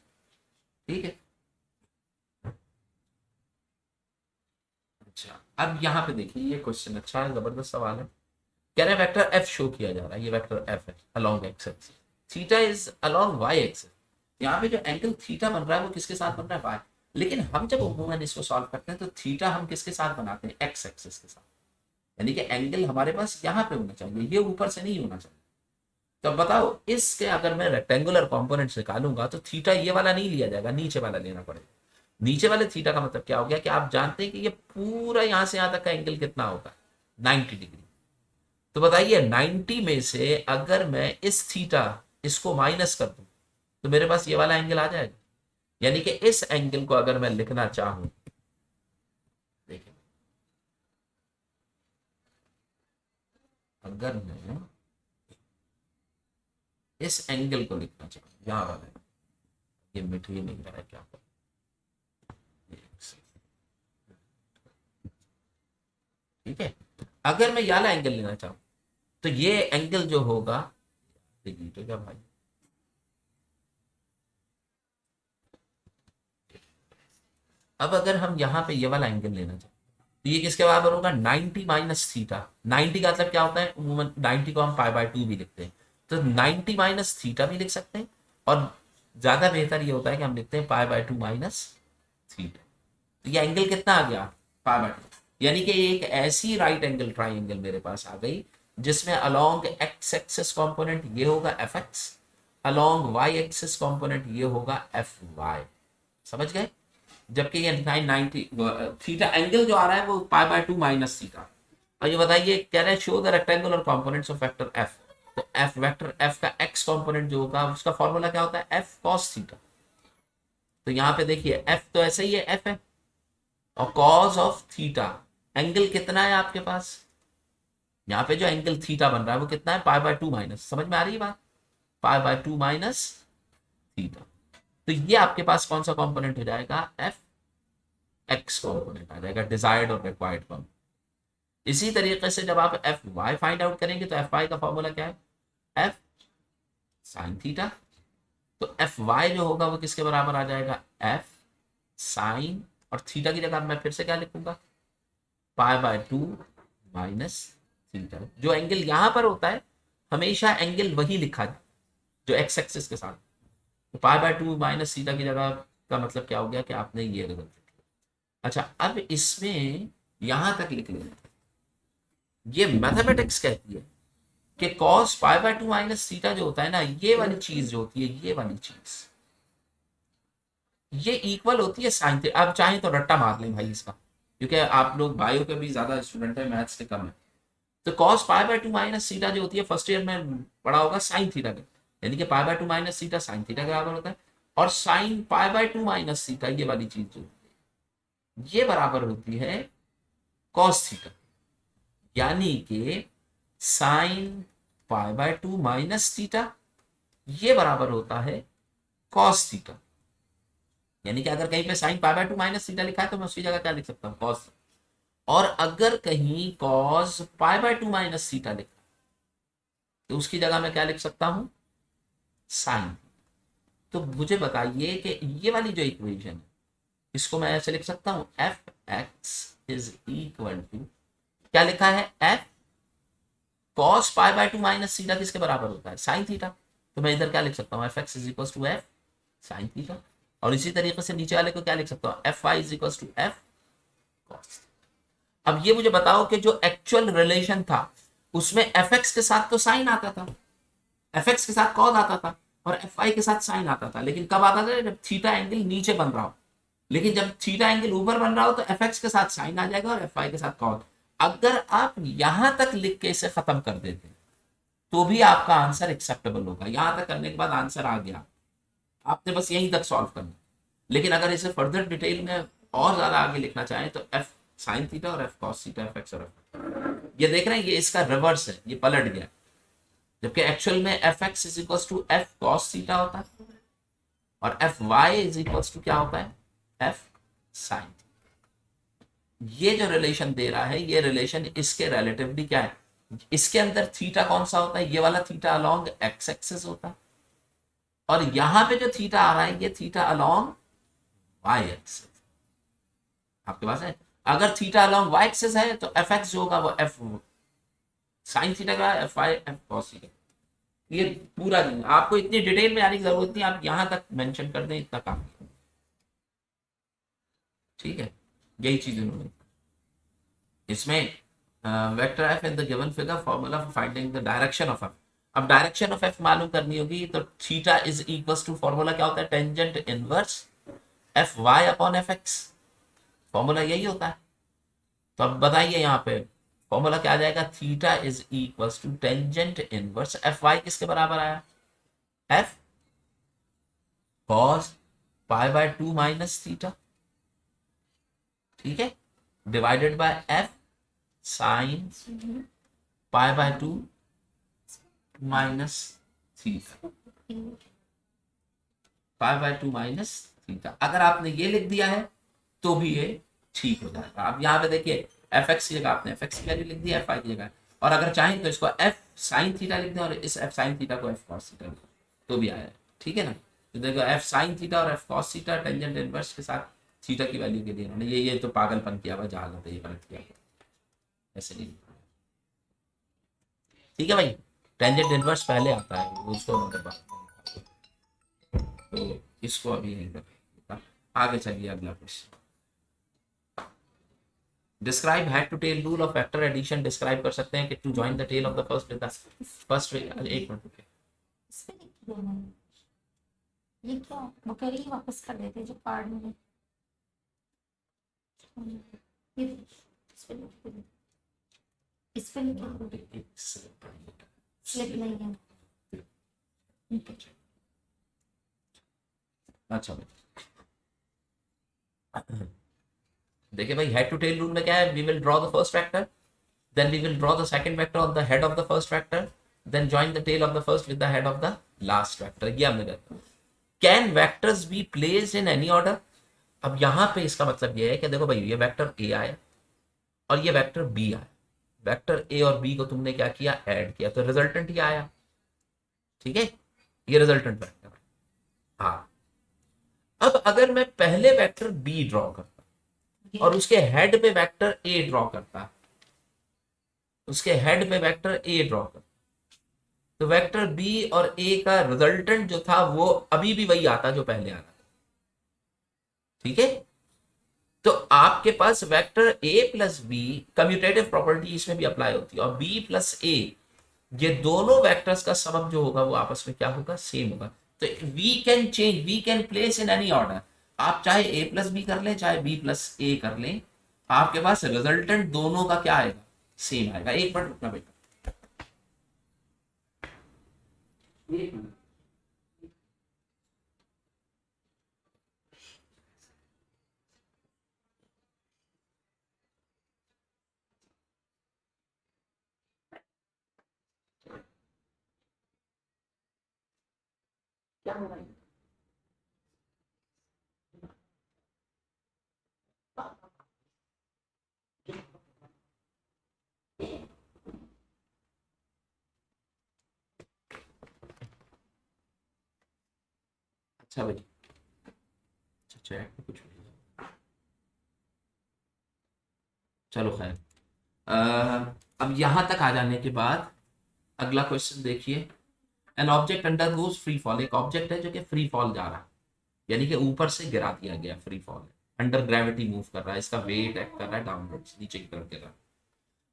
ठीक है। अच्छा, अब यहाँ पे देखिए, ये क्वेश्चन अच्छा है, जबरदस्त सवाल है। कह रहे हैं वेक्टर एफ शो किया जा रहा है, ये वेक्टर एफ है along X axis, theta is along Y axis. यहाँ पे जो एंगल थीटा बन रहा है वो किसके साथ बन रहा है, वाई। लेकिन हम जब अमूमन इसको सॉल्व करते हैं तो थीटा हम किसके साथ बनाते हैं, एक्स एक्सिस के साथ। यानी कि एंगल हमारे पास यहाँ पे होना चाहिए, ये ऊपर से नहीं होना चाहिए। तो बताओ, इसके अगर मैं रेक्टेंगुलर कॉम्पोनेंट निकालूंगा तो थीटा ये वाला नहीं लिया जाएगा, नीचे वाला लेना पड़ेगा। नीचे वाले थीटा का मतलब क्या हो गया कि आप जानते हैं कि ये पूरा यहां से यहां तक का एंगल कितना होगा, 90 डिग्री। तो बताइए 90 में से अगर मैं इस थीटा इसको माइनस कर दूं तो मेरे पास ये वाला एंगल आ जाएगा। यानी कि इस एंगल को अगर मैं लिखना चाहूं, देखिए, अगर मैं इस एंगल को लिखना चाहूं, यहां वाला, ये मिट ही नहीं रहा है, क्या करूं, ठीक है। अगर मैं ये वाला एंगल लेना चाहूं तो ये एंगल जो होगा, तो क्या भाई, अब अगर हम यहाँ पे ये वाला एंगल लेना चाहें तो ये किसके बराबर होगा, 90 माइनस थीटा। 90 का मतलब क्या होता है, उमूमन 90 को हम π/2 भी लिखते हैं, तो 90 माइनस थीटा भी लिख सकते हैं, और ज्यादा बेहतर ये होता है कि हम लिखते हैं π/2 माइनस थीटा। तो ये एंगल कितना आ गया, π/2। यानी कि एक ऐसी राइट एंगल ट्राइंगल मेरे पास आ गई जिसमें अलोंग एक्स एक्सिस कॉम्पोनेंट ये होगा F X, along Y axis component ये होगा एफ वाई। समझ गए। जबकि ये 990 थीटा एंगल जो आ रहा है वो π/2 माइनस थीटा। और ये बताइए, कह रहे हैं show the rectangular components of vector F. तो एफ वेक्टर एफ का एक्स कंपोनेंट जो होगा उसका फॉर्मूला क्या होता है, एफ कॉस थीटा। तो यहाँ पे देखिए एफ तो ऐसे ही है, एफ है, और कॉस ऑफ थीटा, एंगल कितना है आपके पास, यहाँ पे जो एंगल थीटा बन रहा है वो कितना है, पाई बाय टू माइनस, समझ में आ रही है बात, पाई बाय टू माइनस थीटा। तो ये आपके पास कौन सा कंपोनेंट हो जाएगा, एफ एक्स कंपोनेंट आ जाएगा, डिजायर्ड और रिक्वायर्ड कंपोनेंट। इसी तरीके से जब आप एफ वाई फाइंड आउट करेंगे तो एफ वाई का फॉर्मूला क्या है, एफ साइन थीटा। तो एफ वाई जो होगा वो किसके बराबर आ जाएगा, एफ साइन, और थीटा की जगह मैं फिर से क्या लिखूंगा, पाई बाय टू माइनस थीटा। जो एंगल यहां पर होता है हमेशा एंगल वही लिखा है जो एक्स एक्सिस के साथ, तो पाई बाय टू माइनस थीटा की जगह का मतलब क्या हो गया कि आपने ये गलत लिखा। अच्छा अब इसमें यहां तक लिख लेते, ये मैथमेटिक्स कहती है कि cos pi by two minus theta जो होता है ना, ये वाली चीज जो होती है, ये वाली चीज ये इक्वल होती है साइन थीटा। आप चाहें तो रट्टा मार लें भाई इसका, क्योंकि आप लोग बायो के भी ज्यादा स्टूडेंट है, मैथ्स के कम है। तो cos pi by two minus theta जो होती है फर्स्ट ईयर में पढ़ा होगा साइन थीटा का, यानी कि पाई by two minus theta sine theta के बराबर होता है, और sign pi by two minus theta ये वाली चीज जो ये बराबर होती है cos थीटा, यानी कि sign pi by two minus theta ये बराबर होता है कॉस थीटा। यानी कि अगर कहीं पे sign pi by two minus theta लिखा है तो मैं उसकी जगह क्या लिख सकता हूँ, कॉस। और अगर कहीं cos pi by two minus theta लिखा तो उसकी जगह मैं क्या लिख सकता हूं, साइन। तो मुझे बताइए कि ये वाली जो इक्वेशन है इसको मैं ऐसे लिख सकता हूं, F X is equal to क्या लिखा है, F cos pi by two minus theta किसके बराबर होता है, साइन थीटा। तो मैं इधर क्या लिख सकता हूँ, F X is equal to F sine theta. और इसी तरीके से नीचे वाले को क्या लिख सकता हूँ, F Y is equal to F cos. अब ये मुझे बताओ कि जो एक्चुअल रिलेशन था उसमें एफ एक्स के साथ तो साइन आता था, एफ एक्स के साथ कॉस आता था, और एफ वाई के साथ साइन आता था, लेकिन कब आता था, जब थीटा एंगल नीचे बन रहा हो। लेकिन जब थीटा एंगल ऊपर बन रहा हो तो एफ एक्स के साथ साइन आ जाएगा और एफ वाई के साथ कॉस। अगर आप यहां तक लिख के इसे खत्म कर देते तो भी आपका आंसर एक्सेप्टेबल होगा। यहां तक करने के बाद आंसर आ गया, आपने बस यहीं तक सॉल्व करना। लेकिन अगर इसे फर्दर डिटेल में और ज्यादा आगे लिखना चाहें तो एफ साइन थीटा और F cos theta, F x और एफ, ये देख रहे हैं, ये इसका रिवर्स है, ये पलट गया। जबकि एक्चुअल में F X is equal to F cos theta होता है और F Y is equal to क्या होता है, एफ साइन। ये जो रिलेशन दे रहा है ये रिलेशन इसके रिलेटिवली क्या है, इसके अंदर थीटा कौन सा होता है, ये वाला थीटा अलोंग एक्स एक्सिस होता है, और यहां पे जो थीटा आ रहा है ये थीटा अलोंग वाई एक्सिस आपके पास है। अगर थीटा अलोंग वाई एक्सिस है तो एफ एक्स जो होगा वो एफ साइन थीटा का, F Y F cos theta. ये पूरा नहीं, आपको इतनी डिटेल में आने की जरूरत नहीं, आप यहां तक मेंशन कर दें इतना काम, ठीक है। यही चीज उन्होंने इसमें vector F in the given figure formula for finding the direction of F. अब डायरेक्शन ऑफ एफ मालूम करनी होगी तो theta is equals to, formula क्या होता है, tangent inverse F Y upon F X, formula यही होता है। तो अब बताइए यहाँ पे फॉर्मूला क्या आ जाएगा, theta is equals to tangent inverse F Y किसके बराबर आया, F cos pi by two minus theta, ठीक है, divided by F sine pi by two minus theta, pi by two minus theta. अगर आपने ये लिख दिया है तो भी ये ठीक हो जाएगा। अब यहाँ पे देखिए एफ एक्स की जगह आपने एफ एक्स की वैल्यू लिख दी, एफ आई की जगह, और अगर चाहें तो इसको एफ साइन थीटा लिख दें और इस एफ साइन थीटा को एफ कॉस थीटा लिख तो भी आया, ठीक है ना। तो देखो एफ साइन थीटा और F cos theta tangent inverse के साथ थीटा की वैल्यू के लिए उन्होंने ये तो पागलपन किया हुआ, जहां ये गलत किया हुआ, ऐसे नहीं, ठीक है भाई। टेंजेंट इनवर्स पहले आता है, उसको उन्होंने बाद में लिखा। तो इसको अभी नहीं कर, आगे चलिए अगला question. Describe head to tail rule of vector addition, describe कर सकते हैं कि to join the tail of the first with the first, एक मिनट रुकिए, इस पे लिख दिया मैंने। ये क्या, वो कह रही है वापस कर देते जो कार्ड में, ये इस पे लिख दे, इस पे लिख दे। एक सेकंड। स्लिप नहीं है। अच्छा भाई, देखिए भाई, हेड टू टेल रूल में क्या है, we will draw the first vector, then we will draw the second vector on the head of the first vector, then join the tail of the first with the head of the last vector। ये हमने कर, can vectors be placed in any order। अब यहां पे इसका मतलब ये है कि देखो भाई, ये वेक्टर ए आया और ये वेक्टर बी आया, वेक्टर ए और बी को तुमने क्या किया, ऐड किया, तो रिजल्टेंट ये आया। ठीक है, ये रिजल्टेंट वेक्टर है। हाँ, अब अगर मैं पहले वेक्टर बी ड्रॉ करता और उसके हेड पे वेक्टर ए ड्रॉ करता, उसके हेड पे वेक्टर ए ड्रॉ करता, तो वेक्टर बी और ए का रिजल्टेंट जो था वो अभी भी वही आता जो पहले आ रहा था। ठीक है, तो आपके पास vector A plus B, commutative property इसमें भी अप्लाई होती है, और बी प्लस ए, ये दोनों वेक्टर्स का समक जो होगा वो आपस में क्या होगा, सेम होगा। तो we can change, we can place in any order. आप चाहे ए प्लस बी कर लें, चाहे बी प्लस ए कर लें, आपके पास रिजल्टेंट दोनों का क्या आएगा, सेम आएगा। एक मिनट रुकना बेटा, एक मिनट। क्या हो रहा है? अच्छा भाई, अच्छा चैट में कुछ चलो खैर। अब यहां तक आ जाने के बाद अगला क्वेश्चन देखिए। An object under goes free fall, एक ऑब्जेक्ट है जो कि फ्री फॉल जा रहा है, यानी कि ऊपर से गिरा दिया गया, फ्री फॉल है, अंडर ग्रेविटी मूव कर रहा है, इसका वेट एक्ट कर रहा है डाउनवर्ड्स, नीचे की तरफ गिर रहा है।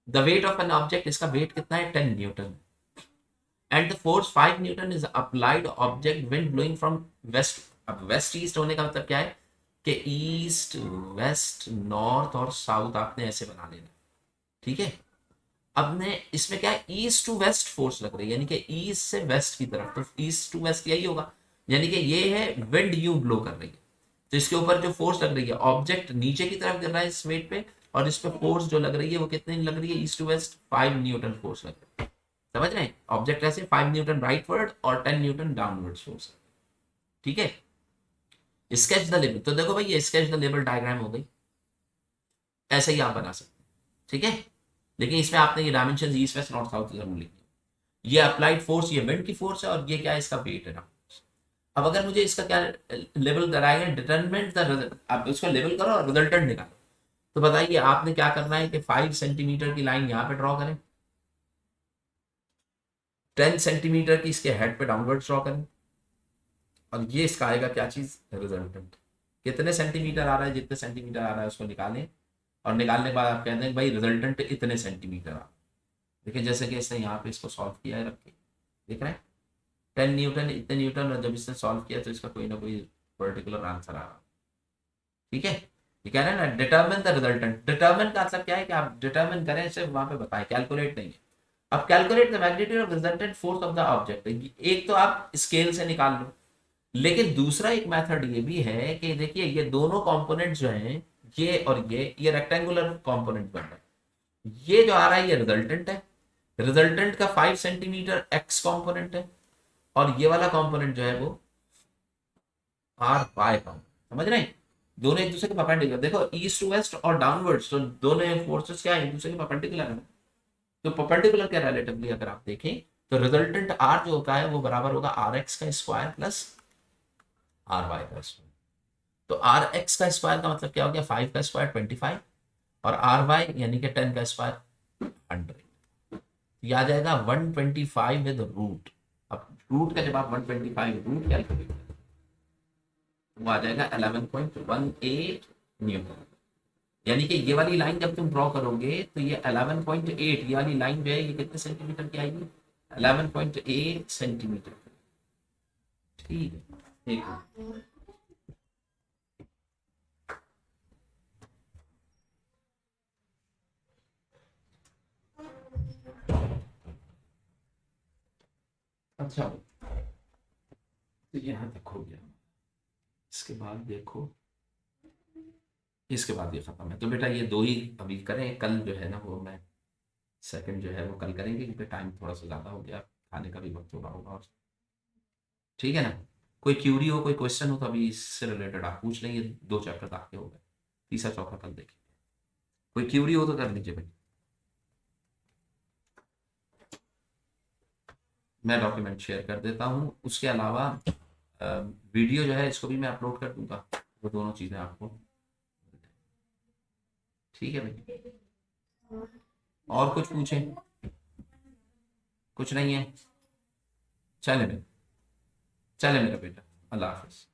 The weight of an object, इसका वेट कितना है, 10 newton, and the force 5 newton is applied object wind blowing from west. अब वेस्ट ईस्ट होने का मतलब क्या है कि ईस्ट वेस्ट नॉर्थ और साउथ आपने ऐसे बना लेना। ठीक है, अब ने इसमें क्या है, ईस्ट टू वेस्ट फोर्स लग रही है, यानी कि ईस्ट से वेस्ट की तरफ, तो ईस्ट टू वेस्ट यही होगा, यानी कि ये है विंड यू ब्लो कर रही है, तो इसके ऊपर जो फोर्स लग रही है, ऑब्जेक्ट नीचे की तरफ गिर रहा है इस वेट पे, और इस पे फोर्स जो लग रही है वो कितनी लग रही है, east to west 5 newton force लग रही है। समझ रहे हैं, ऑब्जेक्ट ऐसे 5 न्यूटन राइटवर्ड और 10 न्यूटन डाउनवर्ड फोर्स। ठीक है, स्केच द लेवल, तो देखो भाई ये स्केच द लेवल डायग्राम हो गई, ऐसे ही आप बना सकते हैं। ठीक है, लेकिन इसमें आपने ये dimension east west north south जरूर लिखी है। ये अप्लाइड फोर्स, ये विंड की फोर्स है, और ये क्या है, इसका वेट है ना। अब अगर मुझे इसका क्या लेवल कराएगा, डिटरमिनेट द, आप उसका लेवल करो और रिजल्टेंट निकालो, तो बताइए आपने क्या करना है कि 5 सेंटीमीटर की लाइन यहाँ पे ड्रॉ करें, 10 सेंटीमीटर की इसके हेड पे डाउनवर्ड ड्रॉ करें, और ये इसका आएगा क्या चीज, रिजल्टेंट। कितने सेंटीमीटर आ रहा है, जितने सेंटीमीटर आ रहा है उसको निकालें, और निकालने के बाद आप कहते हैं भाई रिजल्टेंट इतने सेंटीमीटर आ। देखिए जैसे कि इसने यहाँ पे इसको सॉल्व किया है, रख के देख रहे हैं, 10 न्यूटन इतने न्यूटन, और जब इसने सॉल्व किया तो इसका कोई ना कोई पर्टिकुलर आंसर आ रहा। ठीक है, ये कह रहे हैं ना, डिटर्मिन द रिजल्टेंट। डिटर्मिन का मतलब क्या है कि आप डिटर्मिन करें, सिर्फ वहां पे बताएं, कैलकुलेट नहीं है। अब calculate the magnitude of resultant force of the object, एक तो आप स्केल से निकाल लो, लेकिन दूसरा एक मेथड ये भी है कि देखिए ये दोनों कंपोनेंट जो हैं, ये और ये रेक्टेंगुलर कंपोनेंट बन रहा है, ये जो आ रहा है ये रिजल्टेंट है, रिजल्टेंट का 5 सेंटीमीटर एक्स कंपोनेंट है, और ये वाला कंपोनेंट जो है वो आर वाई का। समझ रहे हैं, दोनों एक दूसरे के परपेंडिकुलर, देखो ईस्ट टू वेस्ट और डाउनवर्ड्स, तो दोनों फोर्सेस क्या है, एक दूसरे के परपेंडिकुलर है। तो परपेंडिकुलर के रिलेटिवली अगर आप देखें, तो रिजल्टेंट आर जो होता है वो बराबर होगा आर एक्स का स्क्वायर प्लस आर वाई का स्क्वायर। तो आर एक्स का स्क्वायर का मतलब क्या हो गया, 5 का स्क्वायर 25, और आर वाई यानी कि 10 का स्क्वायर 100। ये आ जाएगा 125 विद रूट। अब रूट का जब आप 125 रूट कैलकुलेट करें, वो आ जाएगा 11.18 न्यूटन। यानी कि ये वाली लाइन जब तुम ड्रॉ करोगे तो ये 11.8, ये वाली लाइन जो है ये कितने सेंटीमीटर की आएगी, 11.8 सेंटीमीटर। ठीक है, ठीक है। अच्छा, तो यहाँ तक हो गया। इसके बाद देखो, इसके बाद ये खत्म है, तो बेटा ये दो ही अभी करें, कल जो है ना वो मैं सेकंड जो है वो कल करेंगे, क्योंकि टाइम थोड़ा सा ज़्यादा हो गया, खाने का भी वक्त हो रहा होगा। और ठीक है ना, कोई क्यूरी हो, कोई क्वेश्चन हो तो अभी इससे रिलेटेड आप पूछ लेंगे। दो चैप्टर तो आपके हो गए, तीसरा चौथा कल देखेंगे। कोई क्यूरी हो तो कर लीजिए भाई। मैं डॉक्यूमेंट शेयर कर देता हूँ, उसके अलावा वीडियो जो है इसको भी मैं अपलोड कर दूंगा, वो दोनों चीज़ें आपको। ठीक है भाई, और कुछ पूछें? कुछ नहीं है? चले भाई, चले मेरा बेटा, अल्लाह हाफिज।